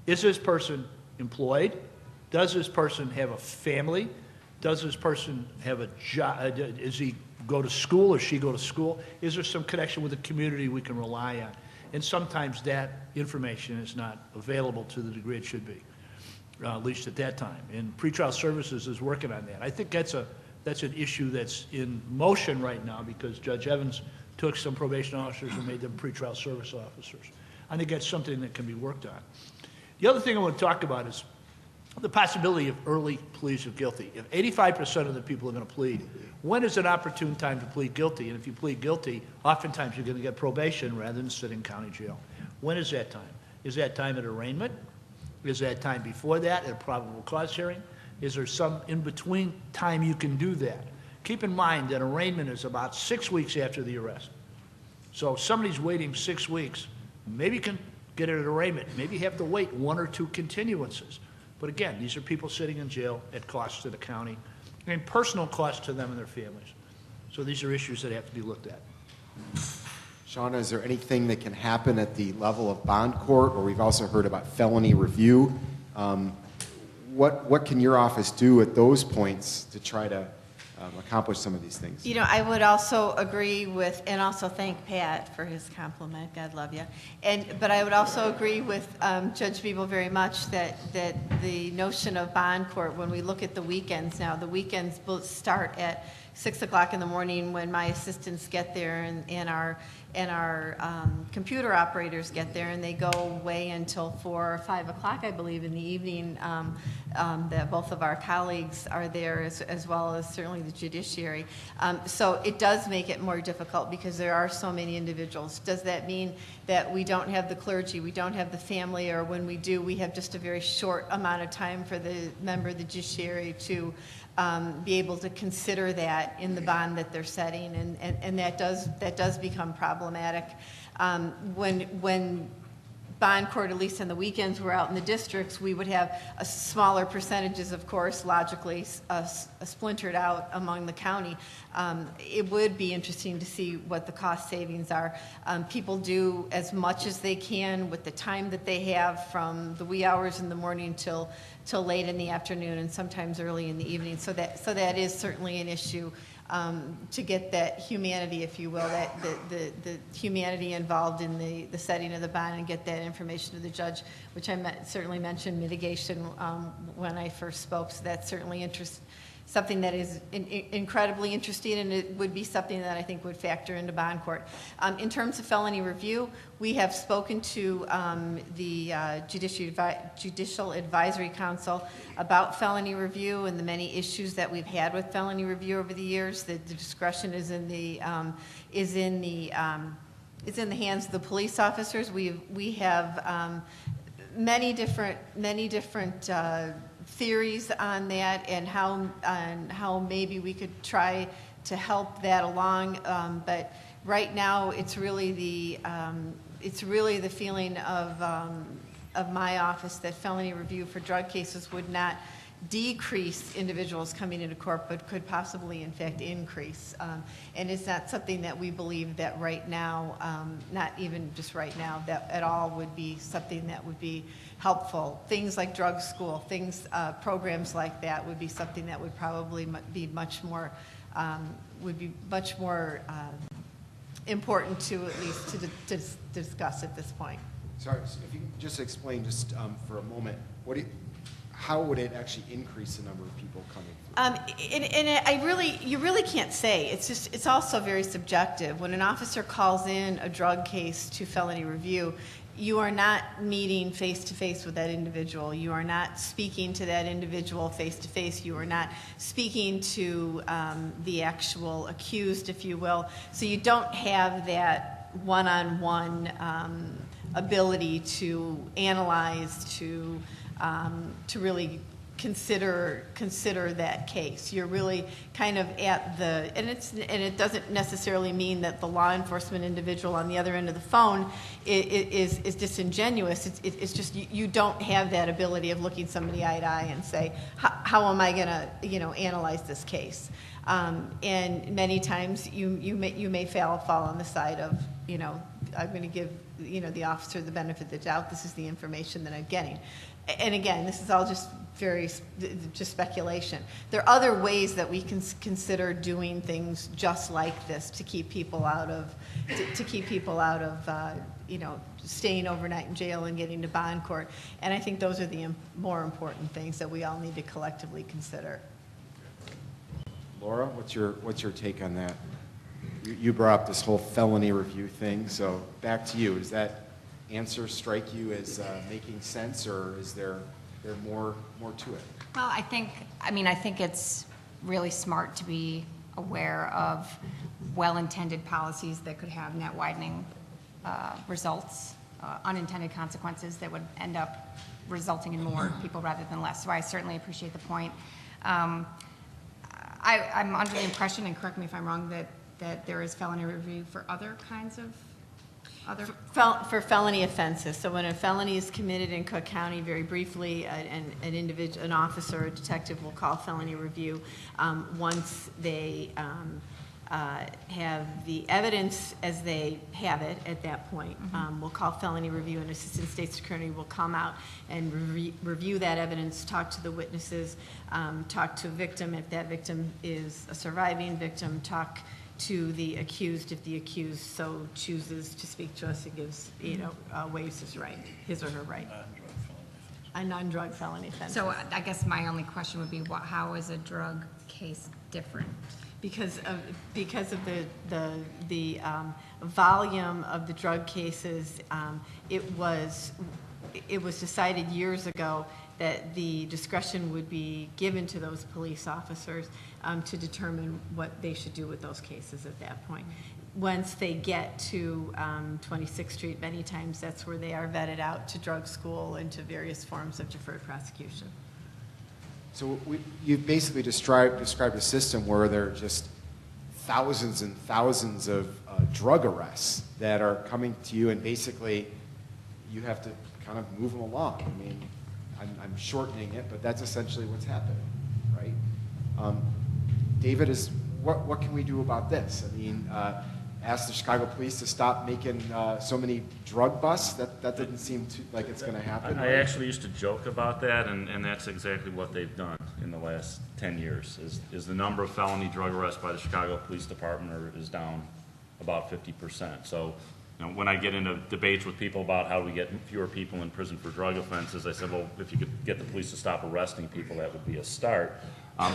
Is this person employed? Does this person have a family? Does this person have a job? Does he go to school or she go to school? Is there some connection with the community we can rely on? And sometimes that information is not available to the degree it should be. least at that time. And pretrial services is working on that. I think that's an issue that's in motion right now because Judge Evans took some probation officers and made them pretrial service officers. I think that's something that can be worked on. The other thing I want to talk about is the possibility of early pleas of guilty. If 85% of the people are going to plead, when is an opportune time to plead guilty? And if you plead guilty, oftentimes you're going to get probation rather than sit in county jail. When is that time? Is that time at arraignment? Is that time before that at a probable cause hearing? Is there some in-between time you can do that? Keep in mind that arraignment is about 6 weeks after the arrest. So if somebody's waiting 6 weeks, maybe you can get it at arraignment. Maybe you have to wait 1 or 2 continuances. But again, these are people sitting in jail at cost to the county and personal cost to them and their families. So these are issues that have to be looked at. Shauna, is there anything that can happen at the level of bond court, or we've also heard about felony review? What can your office do at those points to try to accomplish some of these things? You know, I would also agree with, and also thank Pat for his compliment. God love you. But I would also agree with Judge Beeble very much that the notion of bond court, when we look at the weekends now, the weekends both start at 6 o'clock in the morning when my assistants get there and our computer operators get there, and they go away until 4 or 5 o'clock, I believe, in the evening. That both of our colleagues are there, as well as certainly the judiciary. So it does make it more difficult because there are so many individuals. Does that mean that we don't have the clergy, we don't have the family, or when we do, we have just a very short amount of time for the member of the judiciary to be able to consider that in the bond that they're setting, and that does become problematic. When bond court, at least on the weekends, we're out in the districts, we would have a smaller percentages, of course, logically splintered out among the county. It would be interesting to see what the cost savings are. People do as much as they can with the time that they have from the wee hours in the morning till late in the afternoon and sometimes early in the evening. So that is certainly an issue. To get that humanity, if you will, that the humanity involved in the setting of the bond and get that information to the judge, which I certainly mentioned mitigation when I first spoke. So that's certainly something that is incredibly interesting, and it would be something that I think would factor into bond court. In terms of felony review, we have spoken to the Judicial Advisory Council about felony review and the many issues that we've had with felony review over the years. The discretion is in the hands of the police officers. We have many different theories on that and how maybe we could try to help that along. But right now, it's really the feeling of my office that felony review for drug cases would not decrease individuals coming into court, but could possibly, in fact, increase. And it's not something that we believe that right now, not even just right now, that at all would be something that would be helpful. Things like drug school, programs like that would be something that would probably be much more important to at least to discuss at this point. Sorry, if you could just explain just for a moment, how would it actually increase the number of people coming through? You really can't say. It's also very subjective. When an officer calls in a drug case to felony review, you are not meeting face-to-face with that individual. You are not speaking to that individual face-to-face. You are not speaking to the actual accused, if you will. So you don't have that one-on-one ability to analyze, to really consider that case. You're really kind of at the, and it doesn't necessarily mean that the law enforcement individual on the other end of the phone is disingenuous. It's just you don't have that ability of looking somebody eye to eye and say, how am I going to analyze this case? And many times you may fall on the side of I'm going to give the officer the benefit of the doubt. This is the information that I'm getting. And again, this is all just just speculation. There are other ways that we can consider doing things just like this to keep people out of staying overnight in jail and getting to bond court. And I think those are the more important things that we all need to collectively consider. Laura, what's your take on that? You brought up this whole felony review thing, so back to you. Does that answer strike you as making sense, or is there more to it? Well, I think it's really smart to be aware of well-intended policies that could have net widening results, unintended consequences that would end up resulting in more people rather than less. So I certainly appreciate the point. I'm under the impression, and correct me if I'm wrong, that there is felony review for other kinds of For felony offenses. So when a felony is committed in Cook County, very briefly, an officer or a detective will call felony review once they have the evidence as they have it at that point. We'll call felony review, and Assistant State's Attorney will come out and review that evidence, talk to the witnesses, talk to a victim if that victim is a surviving victim, talk to the accused if the accused so chooses to speak to us. It gives, waives his or her right. A non-drug felony offense. So I guess my only question would be, how is a drug case different? Because of the volume of the drug cases, it was decided years ago that the discretion would be given to those police officers to determine what they should do with those cases at that point. Once they get to 26th Street, many times that's where they are vetted out to drug school and to various forms of deferred prosecution. So you've basically described a system where there are just thousands and thousands of drug arrests that are coming to you, and basically you have to kind of move them along. I mean, I'm shortening it, but that's essentially what's happening, right? David, what can we do about this? I mean, ask the Chicago police to stop making so many drug busts? That doesn't seem like it's going to happen. I actually used to joke about that, and that's exactly what they've done in the last 10 years, is the number of felony drug arrests by the Chicago Police Department is down about 50%. So, when I get into debates with people about how we get fewer people in prison for drug offenses, I said, well, if you could get the police to stop arresting people, that would be a start.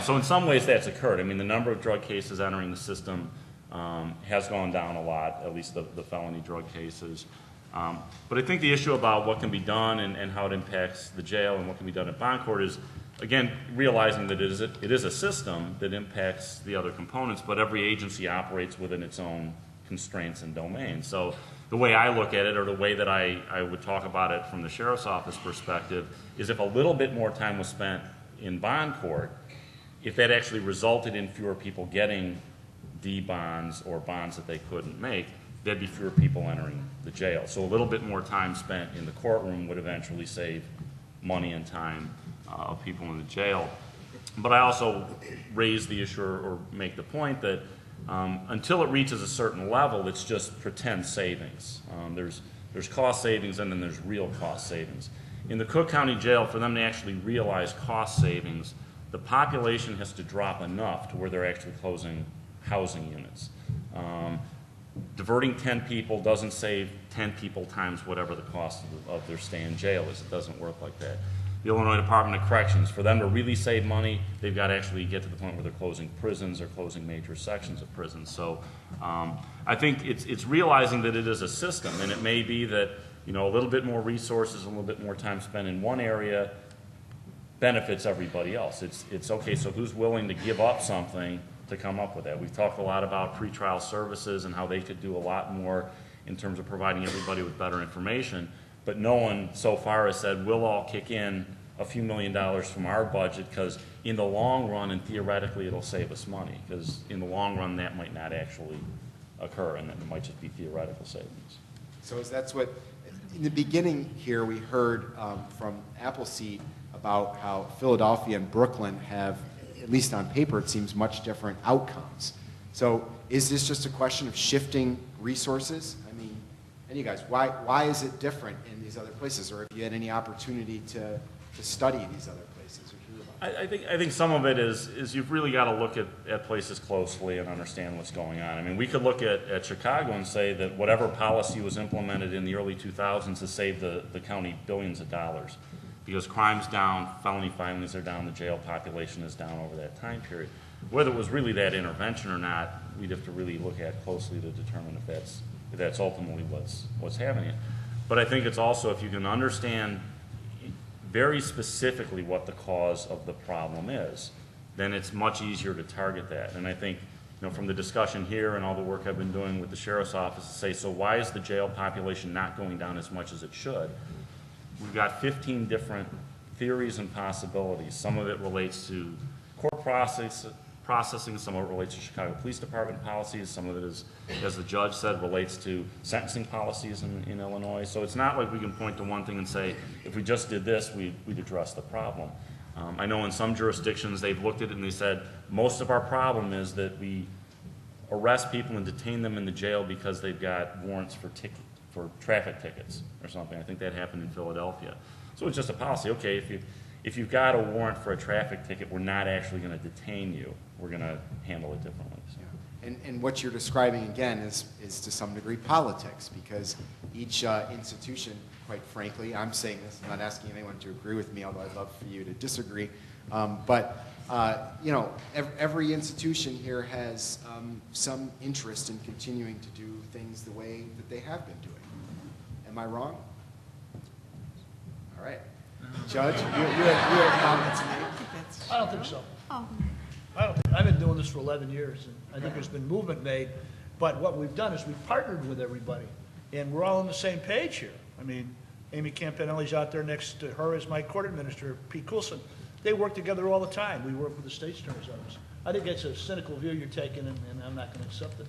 So in some ways that's occurred. I mean, the number of drug cases entering the system has gone down a lot, at least the felony drug cases. But I think the issue about what can be done and how it impacts the jail and what can be done at bond court is, again, realizing that it is a system that impacts the other components, but every agency operates within its own constraints and domains. So the way I look at it, or the way that I would talk about it from the sheriff's office perspective, is if a little bit more time was spent in bond court, if that actually resulted in fewer people getting D bonds or bonds that they couldn't make, there'd be fewer people entering the jail. So a little bit more time spent in the courtroom would eventually save money and time of people in the jail. But I also raise the issue or make the point that until it reaches a certain level, it's just pretend savings. There's cost savings, and then there's real cost savings. In the Cook County Jail, for them to actually realize cost savings, the population has to drop enough to where they're actually closing housing units. Diverting 10 people doesn't save 10 people times whatever the cost of their stay in jail is. It doesn't work like that. The Illinois Department of Corrections, for them to really save money, they've got to actually get to the point where they're closing prisons or closing major sections of prisons. So I think it's realizing that it is a system, and it may be that a little bit more resources, a little bit more time spent in one area benefits everybody else. It's okay, so who's willing to give up something to come up with that? We've talked a lot about pretrial services and how they could do a lot more in terms of providing everybody with better information, but no one so far has said, we'll all kick in a few $1 million from our budget, because in the long run, and theoretically, it'll save us money, because in the long run, that might not actually occur, and it might just be theoretical savings. So that's what, in the beginning here, we heard from Appleseed about how Philadelphia and Brooklyn have, at least on paper, it seems much different outcomes. So is this just a question of shifting resources? I mean, and you guys, why is it different in these other places? Or if you had any opportunity to study these other places or hear about I think some of it is you've really got to look at places closely and understand what's going on. I mean, we could look at Chicago and say that whatever policy was implemented in the early 2000s has saved the county billions of dollars because crime's down, felony filings are down, the jail population is down over that time period. Whether it was really that intervention or not, we'd have to really look at closely to determine if that's ultimately what's happening. But I think it's also if you can understand very specifically what the cause of the problem is, then it's much easier to target that. And I think, from the discussion here and all the work I've been doing with the sheriff's office to say, so why is the jail population not going down as much as it should? We've got 15 different theories and possibilities. Some of it relates to court processing, some of it relates to Chicago Police Department policies, some of it is, as the judge said, relates to sentencing policies in Illinois. So it's not like we can point to one thing and say, if we just did this, we'd address the problem. I know in some jurisdictions they've looked at it and they said, most of our problem is that we arrest people and detain them in the jail because they've got warrants for traffic tickets or something. I think that happened in Philadelphia. So it's just a policy. Okay, if you've got a warrant for a traffic ticket, we're not actually going to detain you. We're going to handle it differently. So. Yeah. And what you're describing, again, is to some degree politics, because each institution, quite frankly, I'm saying this, I'm not asking anyone to agree with me, although I'd love for you to disagree, every institution here has some interest in continuing to do things the way that they have been doing. Am I wrong? All right. Judge, you have comments to make? I don't think so. Oh. I've been doing this for 11 years, and I think there's been movement made. But what we've done is we've partnered with everybody, and we're all on the same page here. I mean, Amy Campanelli's out there next to her is my court administrator, Pete Coulson. They work together all the time. We work with the state's attorney's office. I think it's a cynical view you're taking, and I'm not going to accept it.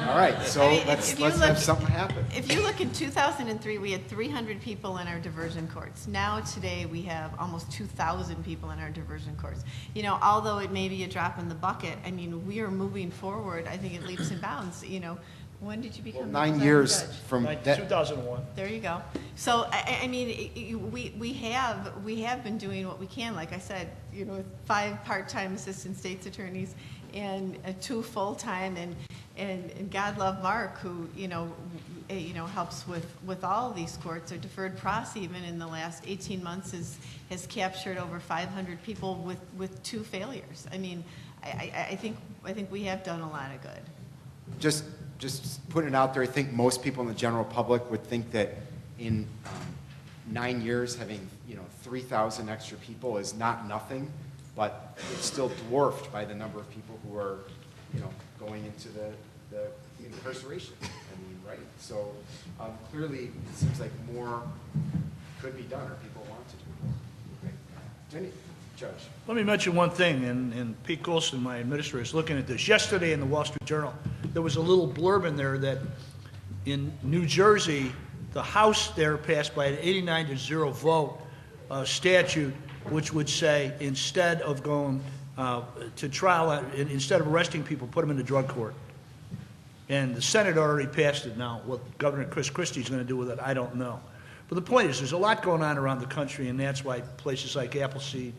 All right, so let's have something happen. If you look in 2003, we had 300 people in our diversion courts. Now today we have almost 2,000 people in our diversion courts. Although it may be a drop in the bucket, I mean, we are moving forward, I think, in leaps and bounds. When did you become 9 years judge? from that. 2001. There you go. So I mean, we have been doing what we can. Like I said, 5 part-time assistant state's attorneys and 2 full-time, and God love Mark, who helps with all of these courts. Our deferred process, even in the last 18 months, has captured over 500 people with 2 failures. I mean, I think we have done a lot of good. Just putting it out there, I think most people in the general public would think that in 9 years having 3,000 extra people is not nothing, but it's still dwarfed by the number of people who are going into the incarceration. I mean, right? So clearly it seems like more could be done, or people want to do. Right? Judge. Let me mention one thing, and Pete Coulson, my administrator, is looking at this. Yesterday in the Wall Street Journal, there was a little blurb in there that in New Jersey, the House there passed by an 89-0 vote statute, which would say instead of going to trial, instead of arresting people, put them in the drug court. And the Senate already passed it now. What Governor Chris Christie's going to do with it, I don't know. But the point is, there's a lot going on around the country, and that's why places like Appleseed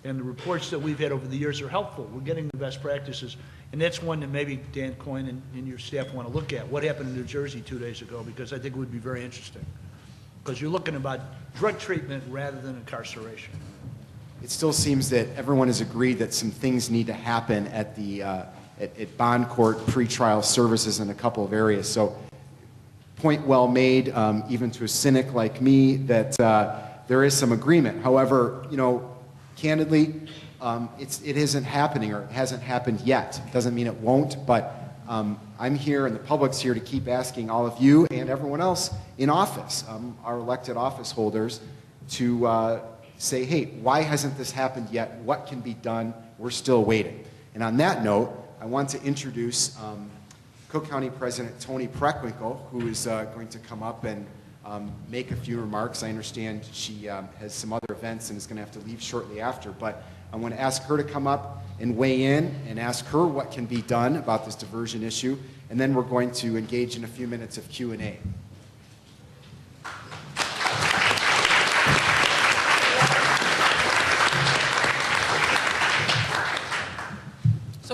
and the reports that we've had over the years are helpful. We're getting the best practices, and that's one that maybe Dan Coyne and your staff want to look at. What happened in New Jersey 2 days ago, because I think it would be very interesting. Because you're looking about drug treatment rather than incarceration. It still seems that everyone has agreed that some things need to happen at the at bond court pretrial services in a couple of areas. So, point well made, even to a cynic like me, that there is some agreement. However, candidly, it isn't happening, or it hasn't happened yet. It doesn't mean it won't, but I'm here and the public's here to keep asking all of you and everyone else in office, our elected office holders, to say, hey, why hasn't this happened yet? What can be done? We're still waiting. And on that note, I want to introduce Cook County President Toni Preckwinkle, who is going to come up and make a few remarks. I understand she has some other events and is going to have to leave shortly after, but I want to ask her to come up and weigh in and ask her what can be done about this diversion issue, and then we're going to engage in a few minutes of Q&A.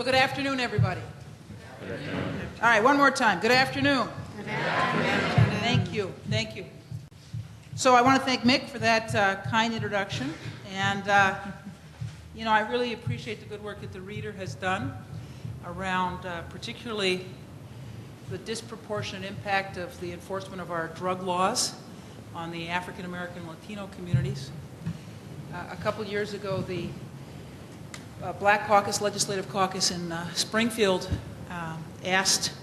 Well, good afternoon, everybody. All right, one more time. Good afternoon. Good afternoon. Thank you. Thank you. So I want to thank Mick for that kind introduction. And, you know, I really appreciate the good work that the Reader has done around particularly the disproportionate impact of the enforcement of our drug laws on the African American and Latino communities. A couple years ago, the Black Caucus, Legislative Caucus in Springfield asked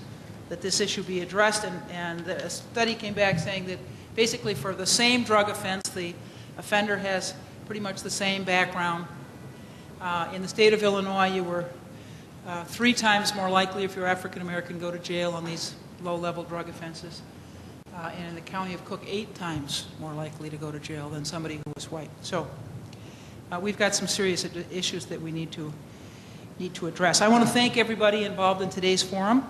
that this issue be addressed, and a study came back saying that basically for the same drug offense, the offender has pretty much the same background. In the state of Illinois, you were 3 times more likely if you're African American to go to jail on these low-level drug offenses. And in the county of Cook, 8 times more likely to go to jail than somebody who was white. So we've got some serious issues that we need to address. I want to thank everybody involved in today's forum,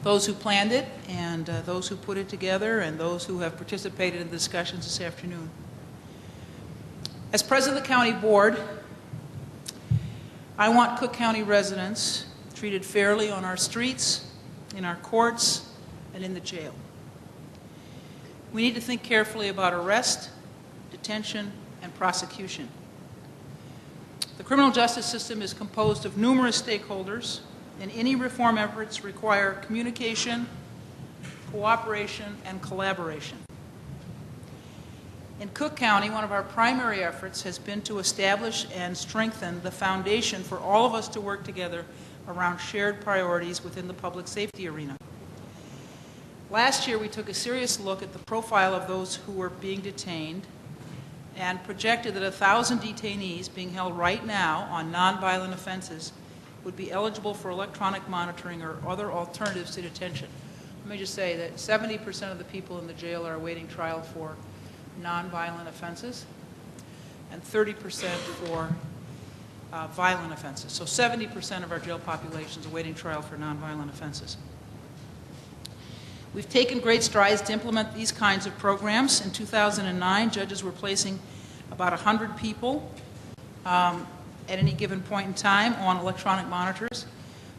those who planned it, and those who put it together, and those who have participated in the discussions this afternoon. As president of the county board, I want Cook County residents treated fairly on our streets, in our courts, and in the jail. We need to think carefully about arrest, detention, and prosecution. The criminal justice system is composed of numerous stakeholders, and any reform efforts require communication, cooperation, and collaboration. In Cook County, one of our primary efforts has been to establish and strengthen the foundation for all of us to work together around shared priorities within the public safety arena. Last year, we took a serious look at the profile of those who were being detained and projected that 1,000 detainees being held right now on nonviolent offenses would be eligible for electronic monitoring or other alternatives to detention. Let me just say that 70% of the people in the jail are awaiting trial for nonviolent offenses and 30% for violent offenses. So 70% of our jail population is awaiting trial for nonviolent offenses. We've taken great strides to implement these kinds of programs. In 2009, judges were placing about 100 people at any given point in time on electronic monitors.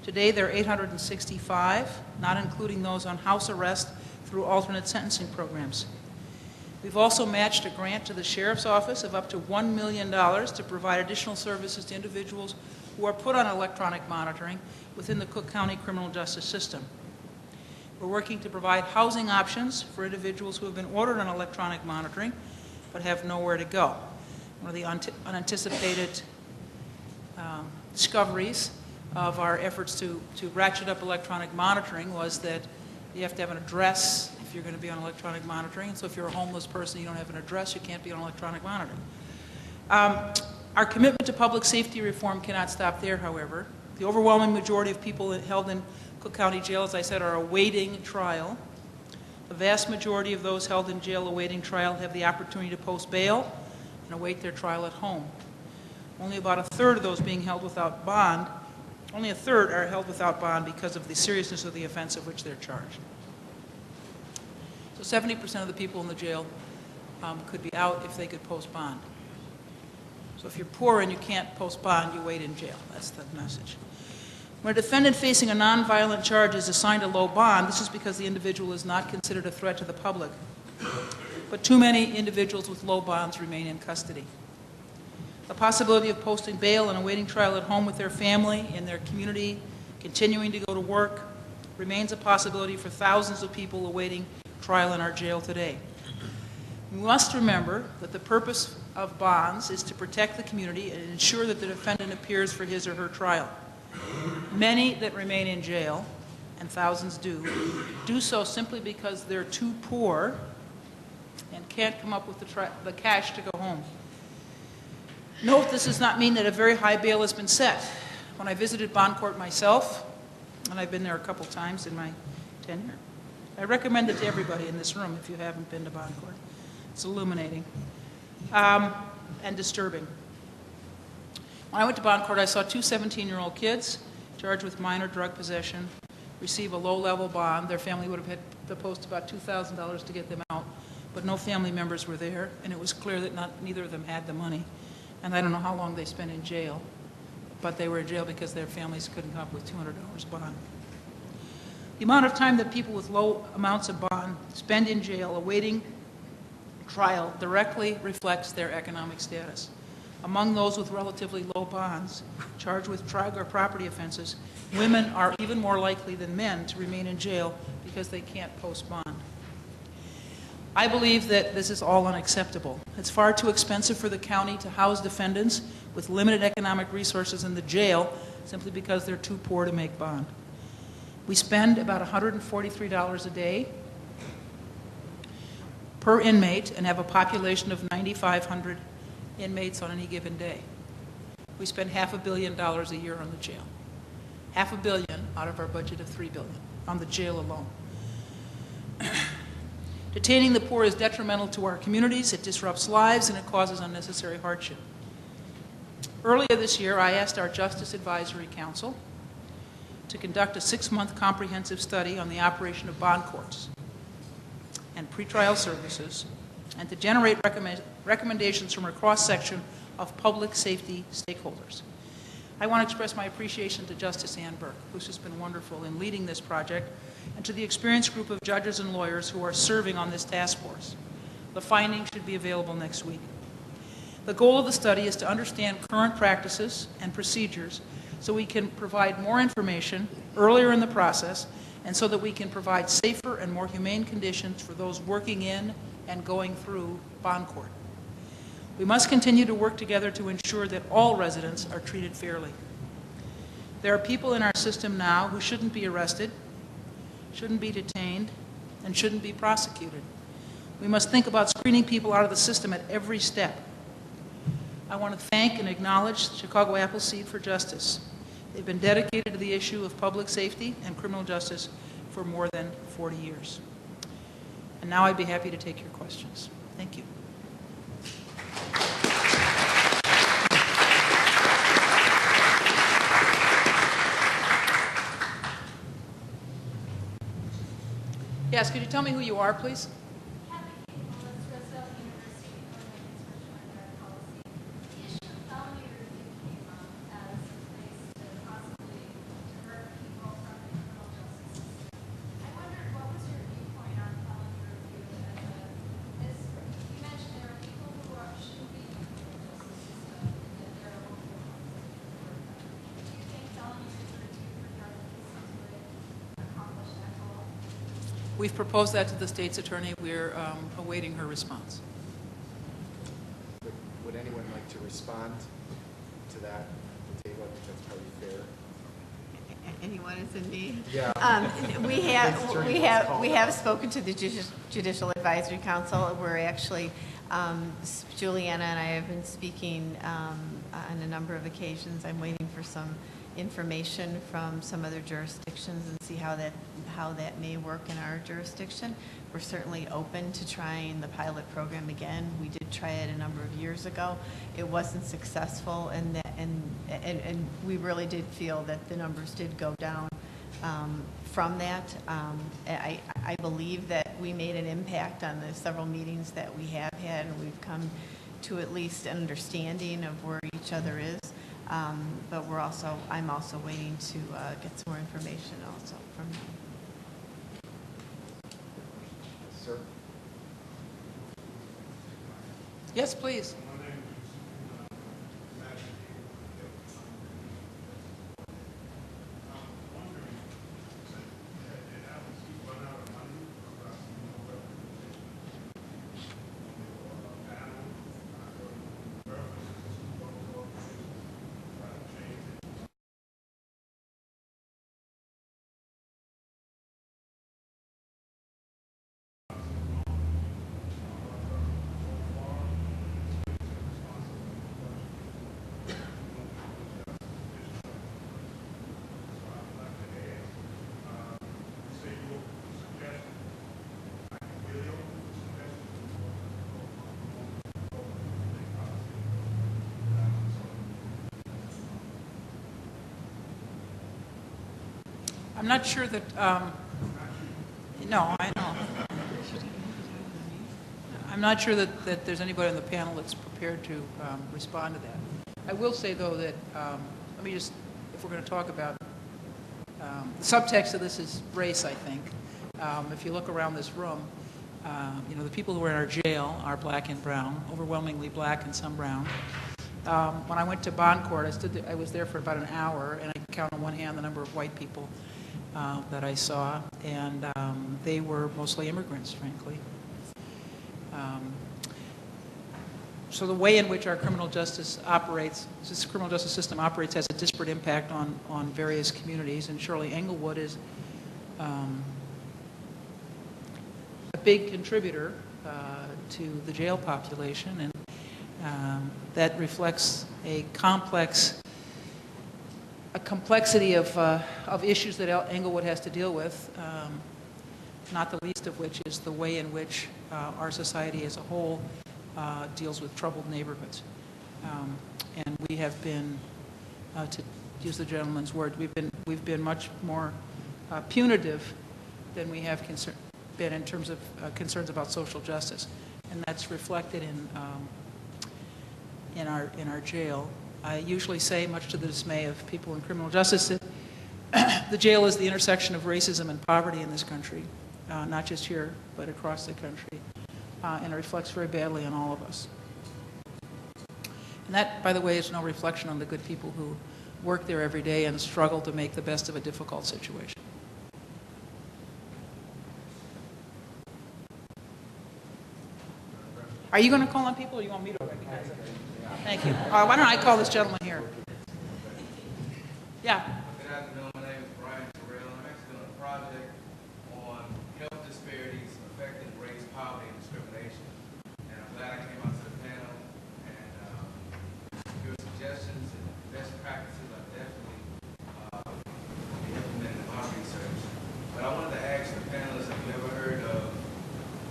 Today, there are 865, not including those on house arrest through alternate sentencing programs. We've also matched a grant to the Sheriff's Office of up to $1 million to provide additional services to individuals who are put on electronic monitoring within the Cook County criminal justice system. We're working to provide housing options for individuals who have been ordered on electronic monitoring but have nowhere to go. One of the unanticipated discoveries of our efforts to ratchet up electronic monitoring was that you have to have an address if you're going to be on electronic monitoring. And so if you're a homeless person, you don't have an address, you can't be on electronic monitoring. Our commitment to public safety reform cannot stop there, however. The overwhelming majority of people held in Cook County Jail, as I said, are awaiting trial. The vast majority of those held in jail awaiting trial have the opportunity to post bail and await their trial at home. Only about 1/3 of those being held without bond, only 1/3 are held without bond because of the seriousness of the offense of which they're charged. So 70% of the people in the jail could be out if they could post bond. So if you're poor and you can't post bond, you wait in jail. That's the message. When a defendant facing a nonviolent charge is assigned a low bond, this is because the individual is not considered a threat to the public. But too many individuals with low bonds remain in custody. The possibility of posting bail and awaiting trial at home with their family, in their community, continuing to go to work, remains a possibility for thousands of people awaiting trial in our jail today. We must remember that the purpose of bonds is to protect the community and ensure that the defendant appears for his or her trial. Many that remain in jail, and thousands do so simply because they're too poor and can't come up with the cash to go home. Note, this does not mean that a very high bail has been set. When I visited bond court myself, and I've been there a couple times in my tenure, I recommend it to everybody in this room if you haven't been to bond court. It's illuminating and disturbing. When I went to bond court, I saw 2 17-year-old kids charged with minor drug possession receive a low-level bond. Their family would have had to post about $2,000 to get them out, but no family members were there, and it was clear that neither of them had the money. And I don't know how long they spent in jail. but they were in jail because their families couldn't come up with $200 bond. The amount of time that people with low amounts of bond spend in jail awaiting trial directly reflects their economic status. Among those with relatively low bonds charged with drug or property offenses, women are even more likely than men to remain in jail because they can't post bond. I believe that this is all unacceptable. It's far too expensive for the county to house defendants with limited economic resources in the jail simply because they're too poor to make bond. We spend about $143 a day per inmate and have a population of 9,500 inmates on any given day. We spend $500 million a year on the jail. $500 million out of our budget of $3 billion on the jail alone. Detaining the poor is detrimental to our communities, it disrupts lives, and it causes unnecessary hardship. Earlier this year, I asked our Justice Advisory Council to conduct a 6-month comprehensive study on the operation of bond courts and pretrial services, and to generate recommendations from a cross-section of public safety stakeholders. I want to express my appreciation to Justice Ann Burke, who's just been wonderful in leading this project, and to the experienced group of judges and lawyers who are serving on this task force. The findings should be available next week. The goal of the study is to understand current practices and procedures so we can provide more information earlier in the process, and so that we can provide safer and more humane conditions for those working in and going through bond court. We must continue to work together to ensure that all residents are treated fairly. There are people in our system now who shouldn't be arrested, shouldn't be detained, and shouldn't be prosecuted. We must think about screening people out of the system at every step. I want to thank and acknowledge Chicago Appleseed for Justice. They've been dedicated to the issue of public safety and criminal justice for more than 40 years. And now I'd be happy to take your questions. Thank you. Yes, could you tell me who you are, please? We've proposed that to the state's attorney. We're awaiting her response. Would anyone like to respond to that at the table? I think that's probably fair. Anyone is in need? Yeah. We have spoken to the Judicial Advisory Council. We're actually, Juliana and I have been speaking on a number of occasions. I'm waiting for some information from some other jurisdictions and see how that may work in our jurisdiction. We're certainly open to trying the pilot program again. We did try it a number of years ago. It wasn't successful, and we really did feel that the numbers did go down from that. I believe that we made an impact on the several meetings that we have had, and we've come to at least an understanding of where each other is. But I'm also waiting to get some more information also from them. Sir? Yes, please. I'm not sure that, no, I know. I'm not sure that there's anybody on the panel that's prepared to respond to that. I will say, though, that me just, if we're going to talk about, the subtext of this is race, I think. If you look around this room, you know, the people who are in our jail are black and brown, overwhelmingly black and some brown. When I went to bond court, I was there for about an hour, and I can count on one hand the number of white people that I saw, and they were mostly immigrants, frankly. So the way in which our criminal justice operates, this criminal justice system operates, has a disparate impact on various communities, and surely Englewood is a big contributor to the jail population, and that reflects a complexity of issues that Englewood has to deal with, not the least of which is the way in which our society as a whole deals with troubled neighborhoods. And we have been, to use the gentleman's word, we've been much more punitive than we have been in terms of concerns about social justice, and that's reflected in our jail. I usually say, much to the dismay of people in criminal justice, that the jail is the intersection of racism and poverty in this country, not just here, but across the country, and it reflects very badly on all of us. And that, by the way, is no reflection on the good people who work there every day and struggle to make the best of a difficult situation. Are you going to call on people, or you want me to recognize them? Thank you. Why don't I call this gentleman here? Yeah. Good afternoon. My name is Brian Terrell. I'm actually doing a project on health disparities affecting race, poverty, and discrimination. And I'm glad I came out to the panel. And your suggestions and best practices are definitely be implemented in my research. But I wanted to ask the panelists, have you ever heard of,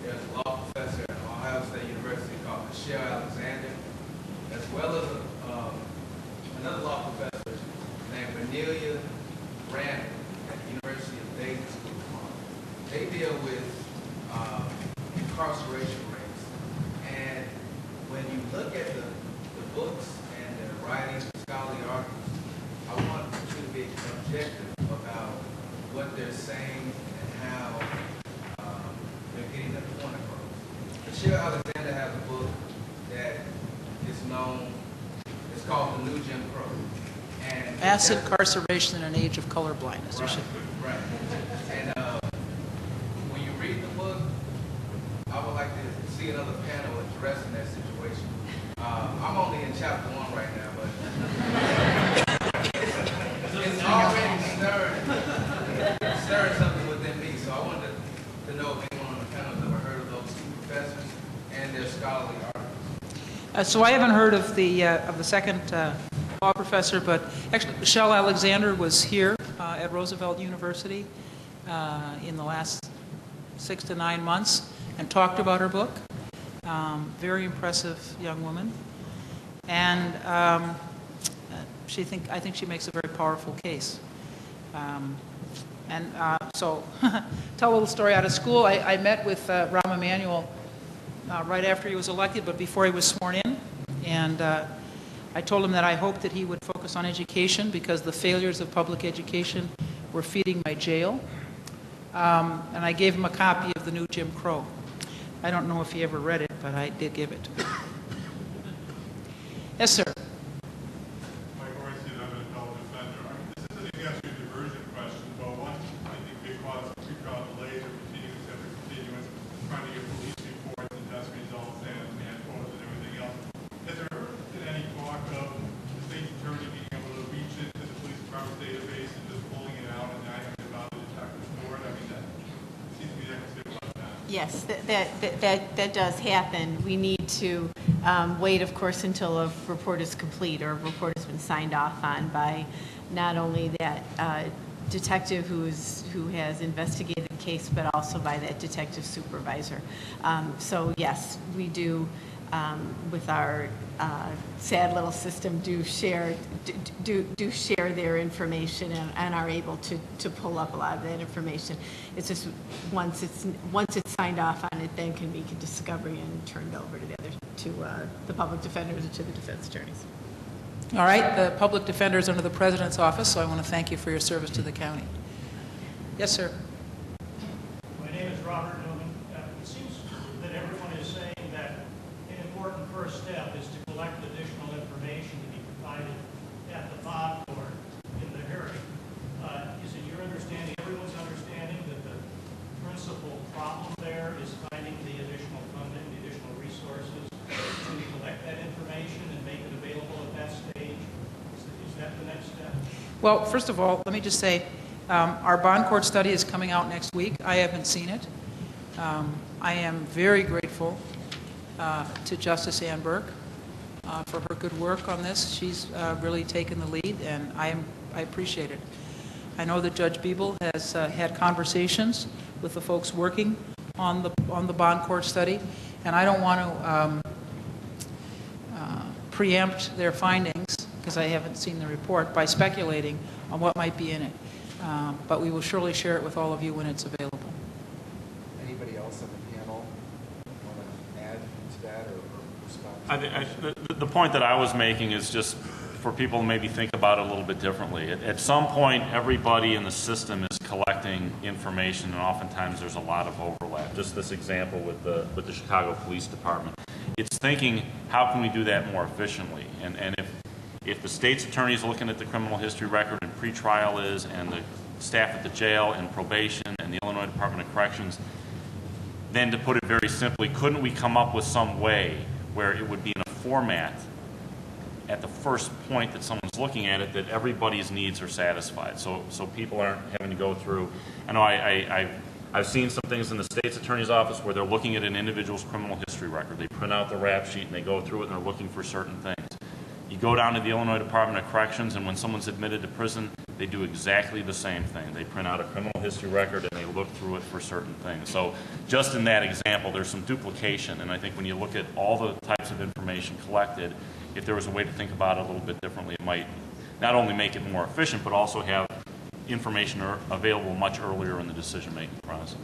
there's a law professor at Ohio State University called Michelle Alexander, as well as another law professor named Cornelia Randall at the University of Dayton School of Law. They deal with incarceration rates. And when you look at the books and the writings, the scholarly articles, I want you to be objective about what they're saying and how they're getting their point across. Michelle Alexander has a book that is known, it's called The New Jim Crow. And Mass incarceration in an age of color blindness. Right, right. And when you read the book, I would like to see another panel addressing that situation. I'm only in chapter 1 right now, but it's already stirring something within me. So I wanted to know if anyone on the panel has ever heard of those two professors and their scholarly articles. So I haven't heard of the second law professor, but actually Michelle Alexander was here at Roosevelt University in the last 6 to 9 months and talked about her book. Very impressive young woman, and I think she makes a very powerful case. So tell a little story out of school. I met with Rahm Emanuel right after he was elected, but before he was sworn in, and I told him that I hoped that he would focus on education because the failures of public education were feeding my jail, and I gave him a copy of The New Jim Crow. I don't know if he ever read it, but I did give it to him. Yes, sir. Mike Orsi, I'm an appellate defender. This isn't exactly a diversion question, but one, I think, big cause of pre-trial delays or continuance after continuance, trying to get police reports and test results and quotas and everything else. Has there ever been any talk of the state attorney being able to reach into the police department database and just pulling it out and not having to bother the detective for it? I mean, that seems to be that considered about that. Yes, that does happen. We need to wait, of course, until a report is complete or a report has been signed off on by not only that detective who has investigated the case, but also by that detective supervisor. So yes, we do, with our sad little system, do share their information and are able to pull up a lot of that information. It's just once it's signed off on, it then can be discovery and turned over to the public defenders or to the defense attorneys. All right, the public defender is under the President's office, so I want to thank you for your service to the county. Yes, sir. My name is Robert Newman. It seems that everyone is saying that an important first step is to collect additional information to be provided at the bond court in the hearing. Is it your understanding, everyone's understanding, that the principal problem there is finding the additional funding, the additional resources to collect that information and make it available at that stage? Is that the next step? Well, first of all, let me just say, our bond court study is coming out next week. I haven't seen it. I am very grateful to Justice Ann Burke for her good work on this. She's really taken the lead, and I appreciate it. I know that Judge Biebel has had conversations with the folks working on the bond court study, and I don't want to preempt their findings, because I haven't seen the report, by speculating on what might be in it. But we will surely share it with all of you when it's available. Anybody else on the panel want to add to that or respond? The point that I was making is just for people to maybe think about it a little bit differently. At some point, everybody in the system is collecting information, and oftentimes there's a lot of overlap. Just this example with the Chicago Police Department. It's thinking, how can we do that more efficiently? And if the state's attorney is looking at the criminal history record and pretrial is, and the staff at the jail and probation and the Illinois Department of Corrections, then to put it very simply, couldn't we come up with some way where it would be in a format at the first point that someone's looking at it that everybody's needs are satisfied, so people aren't having to go through. I know I've seen some things in the state's attorney's office where they're looking at an individual's criminal history record. They print out the rap sheet and they go through it and they're looking for certain things. You go down to the Illinois Department of Corrections, and when someone's admitted to prison, they do exactly the same thing. They print out a criminal history record and they look through it for certain things. So just in that example, there's some duplication, and I think when you look at all the types of information collected, if there was a way to think about it a little bit differently, it might not only make it more efficient, but also have information available much earlier in the decision-making process.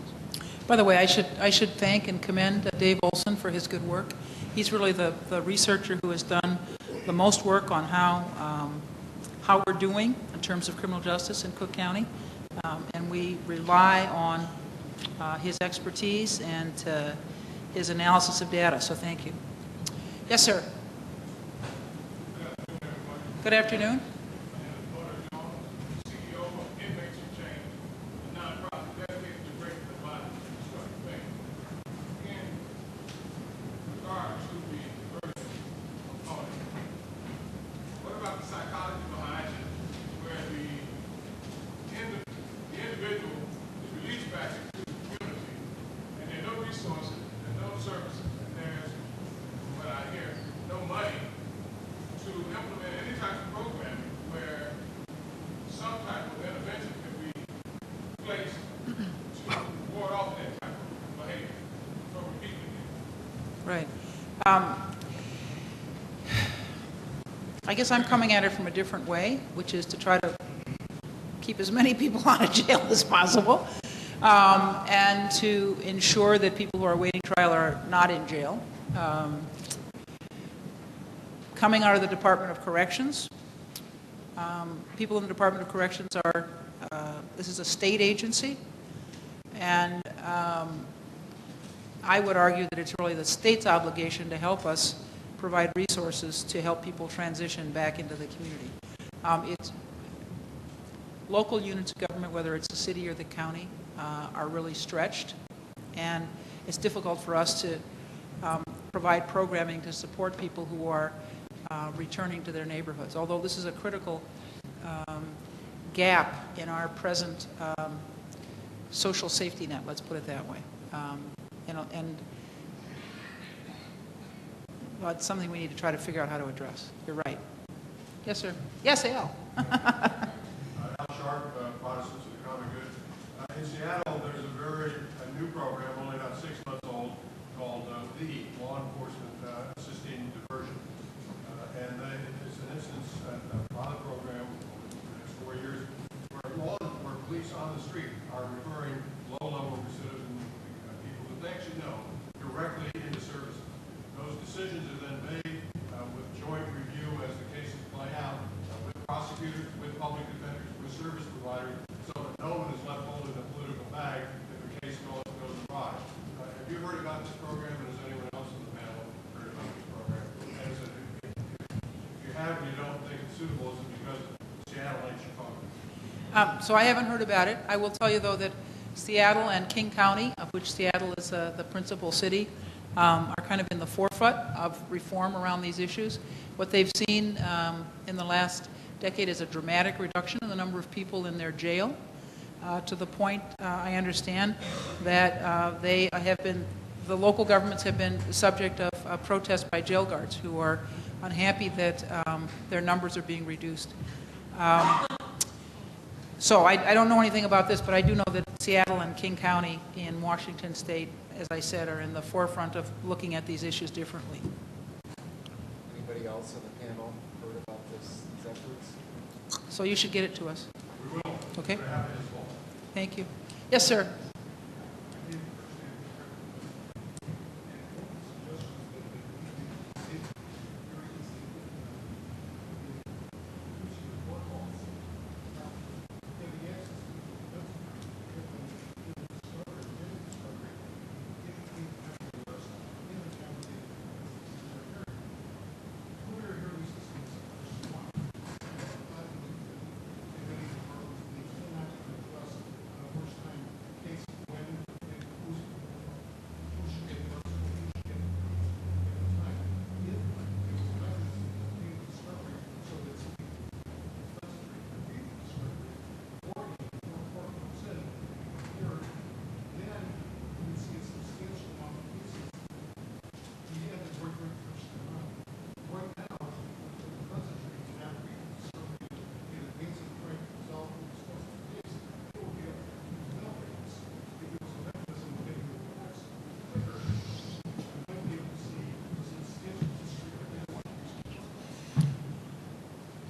By the way, I should thank and commend Dave Olson for his good work. He's really the researcher who has done the most work on how we're doing in terms of criminal justice in Cook County, and we rely on his expertise and his analysis of data, so thank you. Yes, sir. Good afternoon. Right. I guess I'm coming at it from a different way, which is to try to keep as many people out of jail as possible, and to ensure that people who are awaiting trial are not in jail. Coming out of the Department of Corrections, people in the Department of Corrections are, this is a state agency, and I would argue that it's really the state's obligation to help us provide resources to help people transition back into the community. It's local units of government, whether it's the city or the county, are really stretched, and it's difficult for us to provide programming to support people who are returning to their neighborhoods. Although this is a critical gap in our present social safety net, let's put it that way. Well, it's something we need to try to figure out how to address. You're right. Yes, sir. Yes, Al. Al Sharp, Protestants of the Common Good. In Seattle, there's a new program, only about 6 months old, called the Law Enforcement Assisting Diversion. And it's an instance, a pilot program over the next 4 years, where police on the street are referring low-level recidivism people who they should know directly into services. Those decisions are then made with joint review as the cases play have and you don't think it's suitable? Is it because Seattle ain't Chicago? So I haven't heard about it. I will tell you, though, that Seattle and King County, of which Seattle is the principal city, are kind of in the forefront of reform around these issues. What they've seen in the last decade is a dramatic reduction in the number of people in their jail, to the point, I understand, that the local governments have been the subject of protests by jail guards who are unhappy that their numbers are being reduced. So I don't know anything about this, but I do know that Seattle and King County in Washington State, as I said, are in the forefront of looking at these issues differently. Anybody else on the panel heard about these efforts? So you should get it to us. We will. Okay? We're happy as well. Thank you. Yes, sir.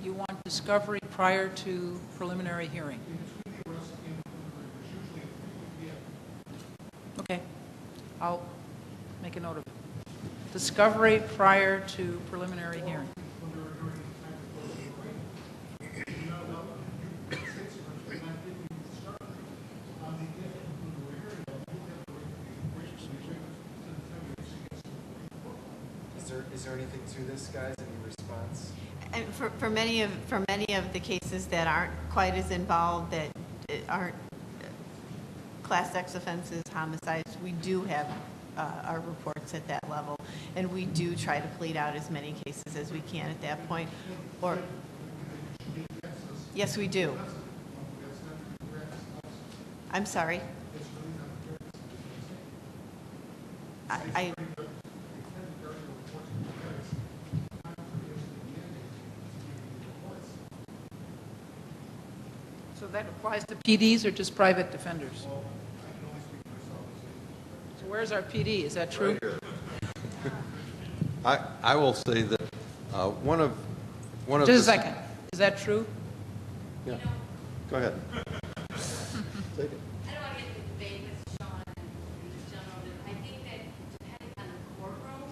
You want discovery prior to preliminary hearing? Okay. I'll make a note of it. Discovery prior to preliminary hearing. Is there anything to this, guys? Any response? And for many of the cases that aren't quite as involved, that aren't Class X offenses, homicides, we do have our reports at that level, and we do try to plead out as many cases as we can at that point. Or yes, we do. I'm sorry. I So that applies to PDs or just private defenders? So where's our PD? Is that true? I will say that one of Just the... a second. Is that true? Yeah. Go ahead. Take it. I don't want to get into debate with Sean and this gentleman, but I think that depending on the courtroom,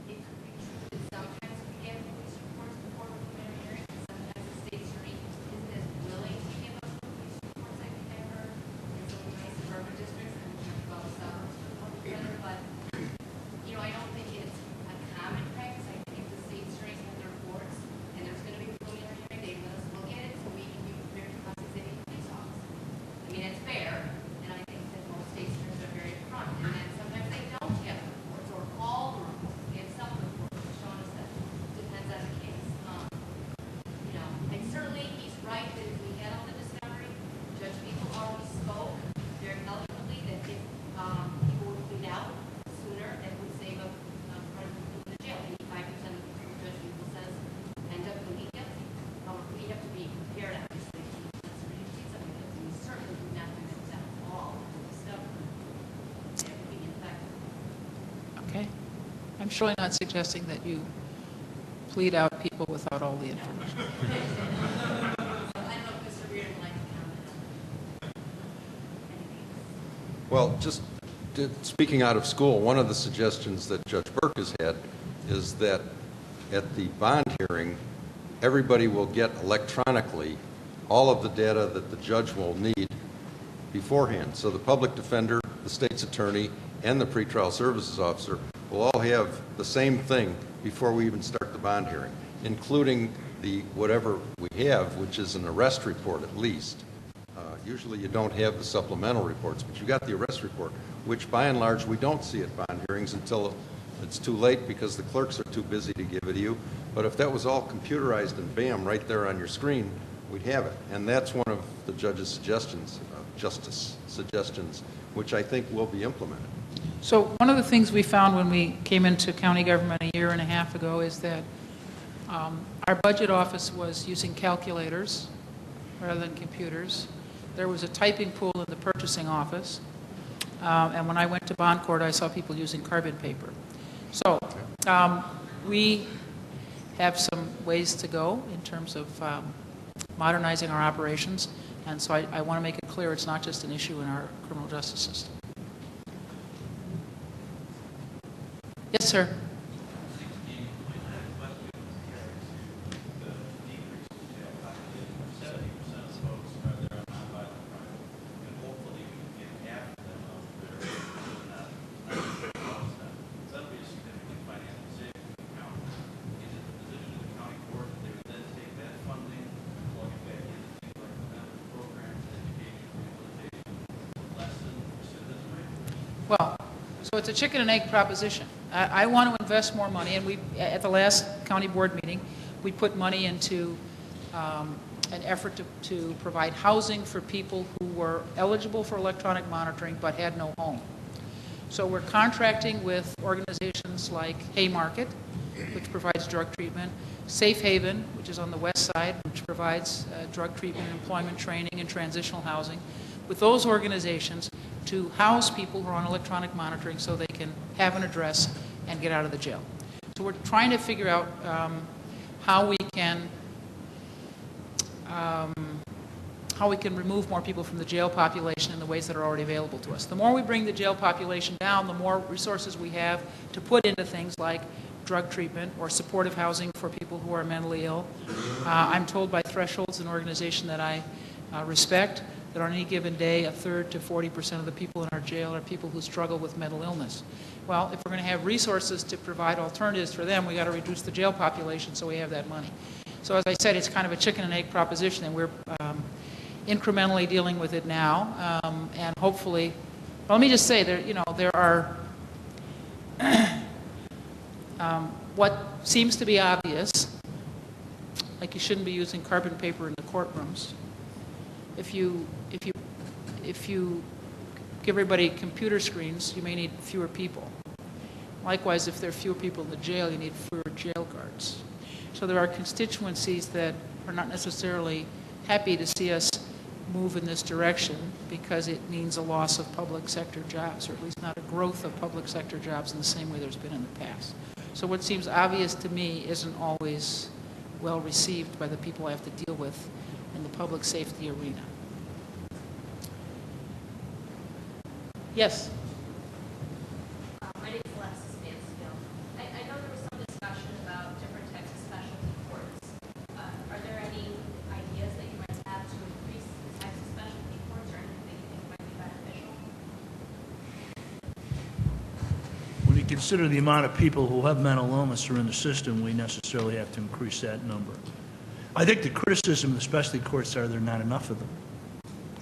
it could be true that sometimes we get police reports before the preliminary hearing, and sometimes the state attorney isn't as willing to give us the police reports. I think I've heard in some of my suburban districts, and we talked about the suburbs for the public defender, but I don't think it's a common practice. I think the state attorneys have their reports, and there's going to be preliminary hearing, they let us look at it so we can be prepared to cross-examine the police officer. I mean, it's fair, and I think that most state attorneys are very upfront. And then sometimes they don't have the reports or all the reports. They have some of the reports, as Sean has said. Depends on the case. And certainly he's right that if we had all the discovery, Judge Beagle already spoke very eloquently that if people would plead out sooner, that would save up quite a few people in the jail. 85% of the people Judge Beagle says end up pleading guilty. We have to be prepared, obviously, to plead something guilty. We certainly do not do that all of the discovery. That would be ineffective. Okay. I'm surely not suggesting that you plead out people without all the information. I don't know if Mr. Reardon would like to comment on that. Well, just speaking out of school, one of the suggestions that Judge Burke has had is that at the bond hearing, everybody will get electronically all of the data that the judge will need beforehand. So the public defender, the state's attorney, and the pretrial services officer will all have the same thing before we even start the bond hearing. including the whatever we have, which is an arrest report at least. Usually you don't have the supplemental reports, but you got the arrest report, which by and large we don't see at bond hearings until it's too late because the clerks are too busy to give it to you. But if that was all computerized and bam, right there on your screen, we'd have it. And that's one of the judge's suggestions, which I think will be implemented. So one of the things we found when we came into county government a year and a half ago is that our budget office was using calculators rather than computers. There was a typing pool in the purchasing office. And when I went to bond court, I saw people using carbon paper. So we have some ways to go in terms of modernizing our operations. And so I want to make it clear it's not just an issue in our criminal justice system. Yes, sir. Well, so it's a chicken and egg proposition. I want to invest more money, and we, at the last county board meeting, we put money into an effort to provide housing for people who were eligible for electronic monitoring but had no home. So we're contracting with organizations like Haymarket, which provides drug treatment, Safe Haven, which is on the west side, which provides drug treatment, employment training, and transitional housing, with those organizations to house people who are on electronic monitoring so they can have an address and get out of the jail. So we're trying to figure out how we can remove more people from the jail population in the ways that are already available to us. The more we bring the jail population down, the more resources we have to put into things like drug treatment or supportive housing for people who are mentally ill. I'm told by Thresholds, an organization that I respect, that on any given day, 1/3 to 40% of the people in our jail are people who struggle with mental illness. Well, if we're going to have resources to provide alternatives for them, we got to reduce the jail population so we have that money. So as I said, it's kind of a chicken and egg proposition, and we're incrementally dealing with it now, and hopefully, well, let me just say there are what seems to be obvious, like you shouldn't be using carbon paper in the courtrooms. If you give everybody computer screens, you may need fewer people. Likewise, if there are fewer people in the jail, you need fewer jail guards. So there are constituencies that are not necessarily happy to see us move in this direction because it means a loss of public sector jobs, or at least not a growth of public sector jobs in the same way there's been in the past. So what seems obvious to me isn't always well received by the people I have to deal with in the public safety arena. Yes? My name is Alexis Mansfield. I know there was some discussion about different types of specialty courts. Are there any ideas that you might have to increase the types of specialty courts or anything that you think might be beneficial? When you consider the amount of people who have mental illness who are in the system, we necessarily have to increase that number. I think the criticism of the specialty courts are there are not enough of them.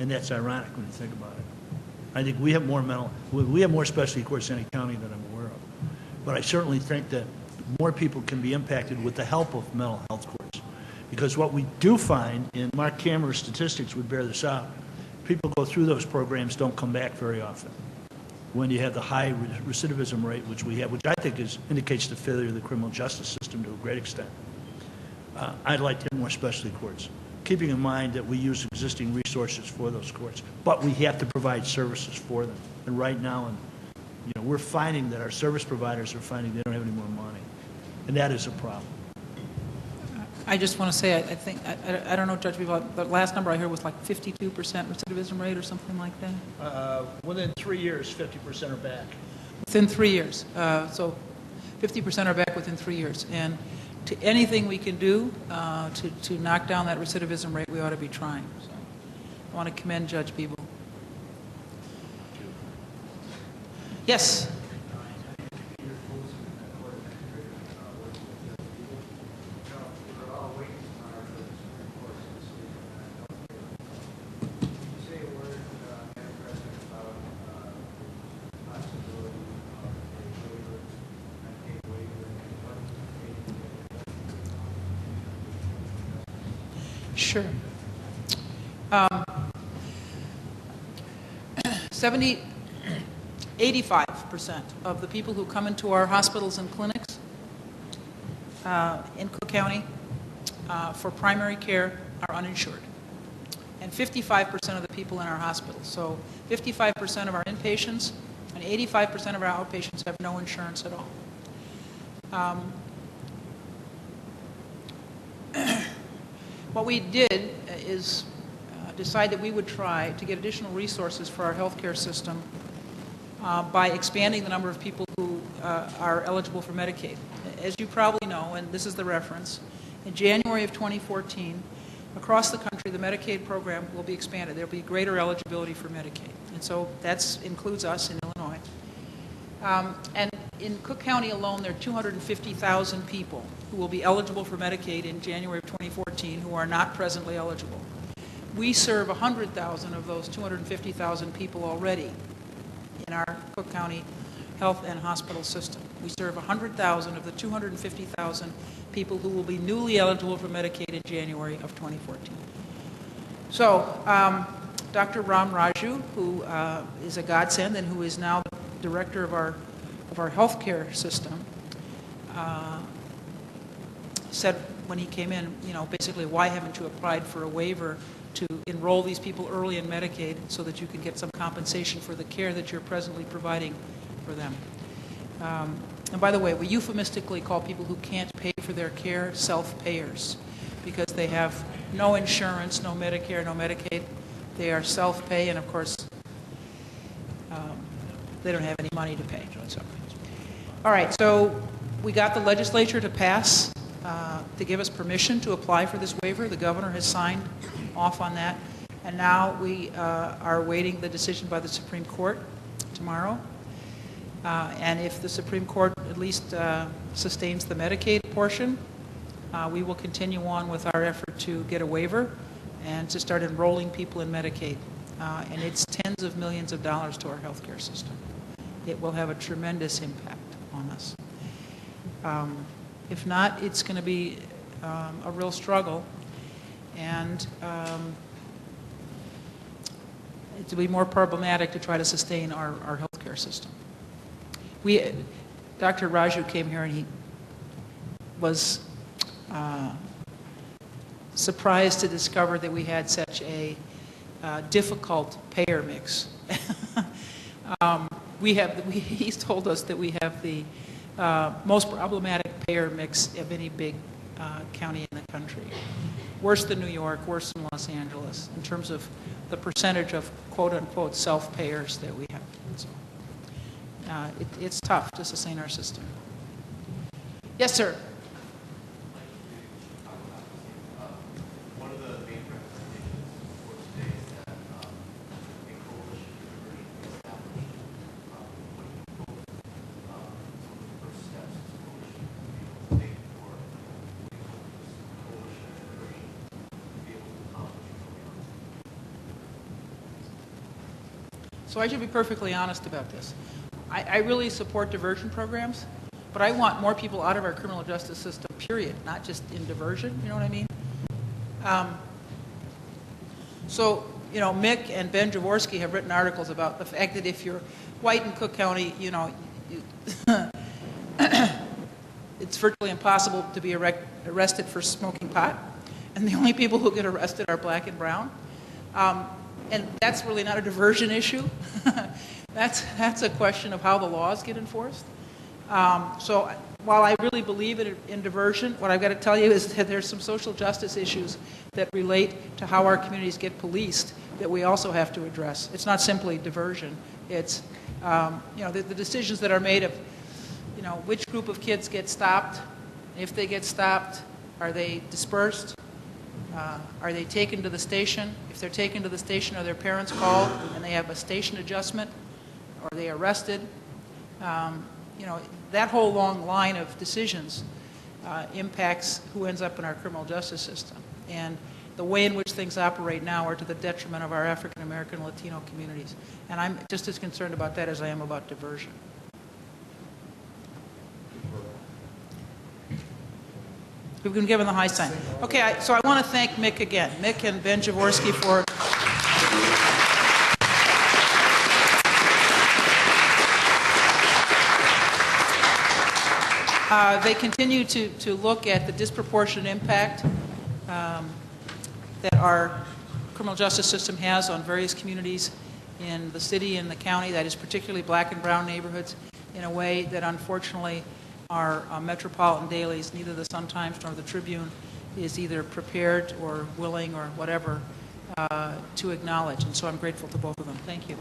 And that's ironic when you think about it. I think we have more specialty courts in any county that I'm aware of. But I certainly think that more people can be impacted with the help of mental health courts. Because what we do find, and Mark Kammerer's statistics would bear this out, people go through those programs, don't come back very often. When you have the high recidivism rate, which we have, which I think indicates the failure of the criminal justice system to a great extent. I'd like to have more specialty courts, keeping in mind that we use existing resources for those courts, but we have to provide services for them. And right now, we're finding that our service providers are finding they don't have any more money, and that is a problem. I just want to say, I don't know, Judge Beagle, the last number I heard was like 52% recidivism rate or something like that? Within 3 years, 50% are back. Within 3 years. So 50% are back within 3 years. And to anything we can do to knock down that recidivism rate, we ought to be trying. So I want to commend Judge Beagle. Yes? Sure. 85% of the people who come into our hospitals and clinics in Cook County for primary care are uninsured. And 55% of the people in our hospitals. So 55% of our inpatients and 85% of our outpatients have no insurance at all. What we did is decide that we would try to get additional resources for our healthcare system by expanding the number of people who are eligible for Medicaid. As you probably know, and this is the reference, in January of 2014, across the country, the Medicaid program will be expanded. There will be greater eligibility for Medicaid. And so that includes us in Illinois. And in Cook County alone, there are 250,000 people who will be eligible for Medicaid in January of 2014 who are not presently eligible. We serve 100,000 of those 250,000 people already in our Cook County health and hospital system. We serve 100,000 of the 250,000 people who will be newly eligible for Medicaid in January of 2014. So, Dr. Ram Raju, who is a godsend and who is now the director of our healthcare system, said when he came in, you know, basically, why haven't you applied for a waiver to enroll these people early in Medicaid so that you can get some compensation for the care that you're presently providing for them. And by the way, we euphemistically call people who can't pay for their care self-payers because they have no insurance, no Medicare, no Medicaid. They are self-pay, and of course, they don't have any money to pay. All right, so we got the legislature to pass, to give us permission to apply for this waiver. The governor has signed off on that, and now we are awaiting the decision by the Supreme Court tomorrow. And if the Supreme Court at least sustains the Medicaid portion, we will continue on with our effort to get a waiver and to start enrolling people in Medicaid. And it's tens of millions of dollars to our healthcare system. It will have a tremendous impact on us. If not, it's going to be a real struggle, and it will be more problematic to try to sustain our healthcare system. Dr. Raju came here and he was surprised to discover that we had such a difficult payer mix. He's told us that we have the most problematic payer mix of any big county in the country. Worse than New York, worse than Los Angeles, in terms of the percentage of quote-unquote self-payers that we have. So, it's tough to sustain our system. Yes, sir. One of the main recommendations for today is that a coalition diversion be established. What do you hope some of the first steps this coalition will be able to take for this coalition diversion to be able to accomplish what we want? So I should be perfectly honest about this. I really support diversion programs, but I want more people out of our criminal justice system, period, not just in diversion, you know what I mean? So, you know, Mick and Ben Jaworski have written articles about the fact that if you're white in Cook County, you know, it's virtually impossible to be arrested for smoking pot, and the only people who get arrested are black and brown. And that's really not a diversion issue. That's a question of how the laws get enforced. So while I really believe in diversion, what I've got to tell you is that there's some social justice issues that relate to how our communities get policed that we also have to address. It's not simply diversion. It's you know, the decisions that are made of, you know, which group of kids get stopped. If they get stopped, are they dispersed? Are they taken to the station? If they're taken to the station, are their parents called and they have a station adjustment? Or are they arrested? You know, that whole long line of decisions impacts who ends up in our criminal justice system. And the way in which things operate now are to the detriment of our African American Latino communities. And I'm just as concerned about that as I am about diversion. We've been given the high sign. Okay, so I want to thank Mick again. Mick and Ben Jaworski for... they continue to look at the disproportionate impact that our criminal justice system has on various communities in the city and the county, that is particularly black and brown neighborhoods, in a way that unfortunately our metropolitan dailies, neither the Sun-Times nor the Tribune, is either prepared or willing or whatever to acknowledge. And so I'm grateful to both of them. Thank you.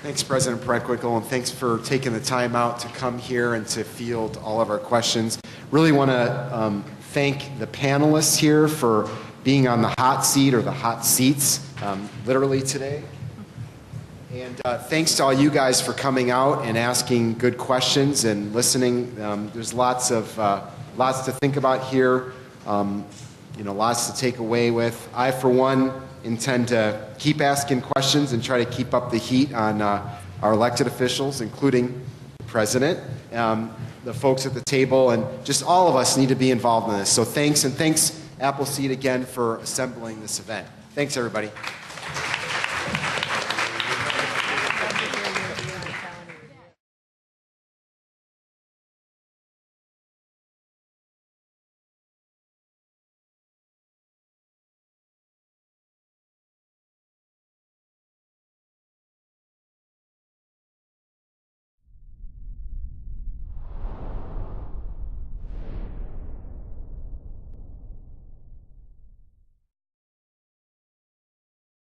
Thanks, President Preckwinkle, and thanks for taking the time out to come here and to field all of our questions. Really want to thank the panelists here for being on the hot seat or the hot seats, literally today. And thanks to all you guys for coming out and asking good questions and listening. There's lots to think about here, lots to take away with. I, for one, intend to keep asking questions and try to keep up the heat on our elected officials, including the President, the folks at the table, and just all of us need to be involved in this. So thanks, and thanks, Appleseed, again, for assembling this event. Thanks, everybody.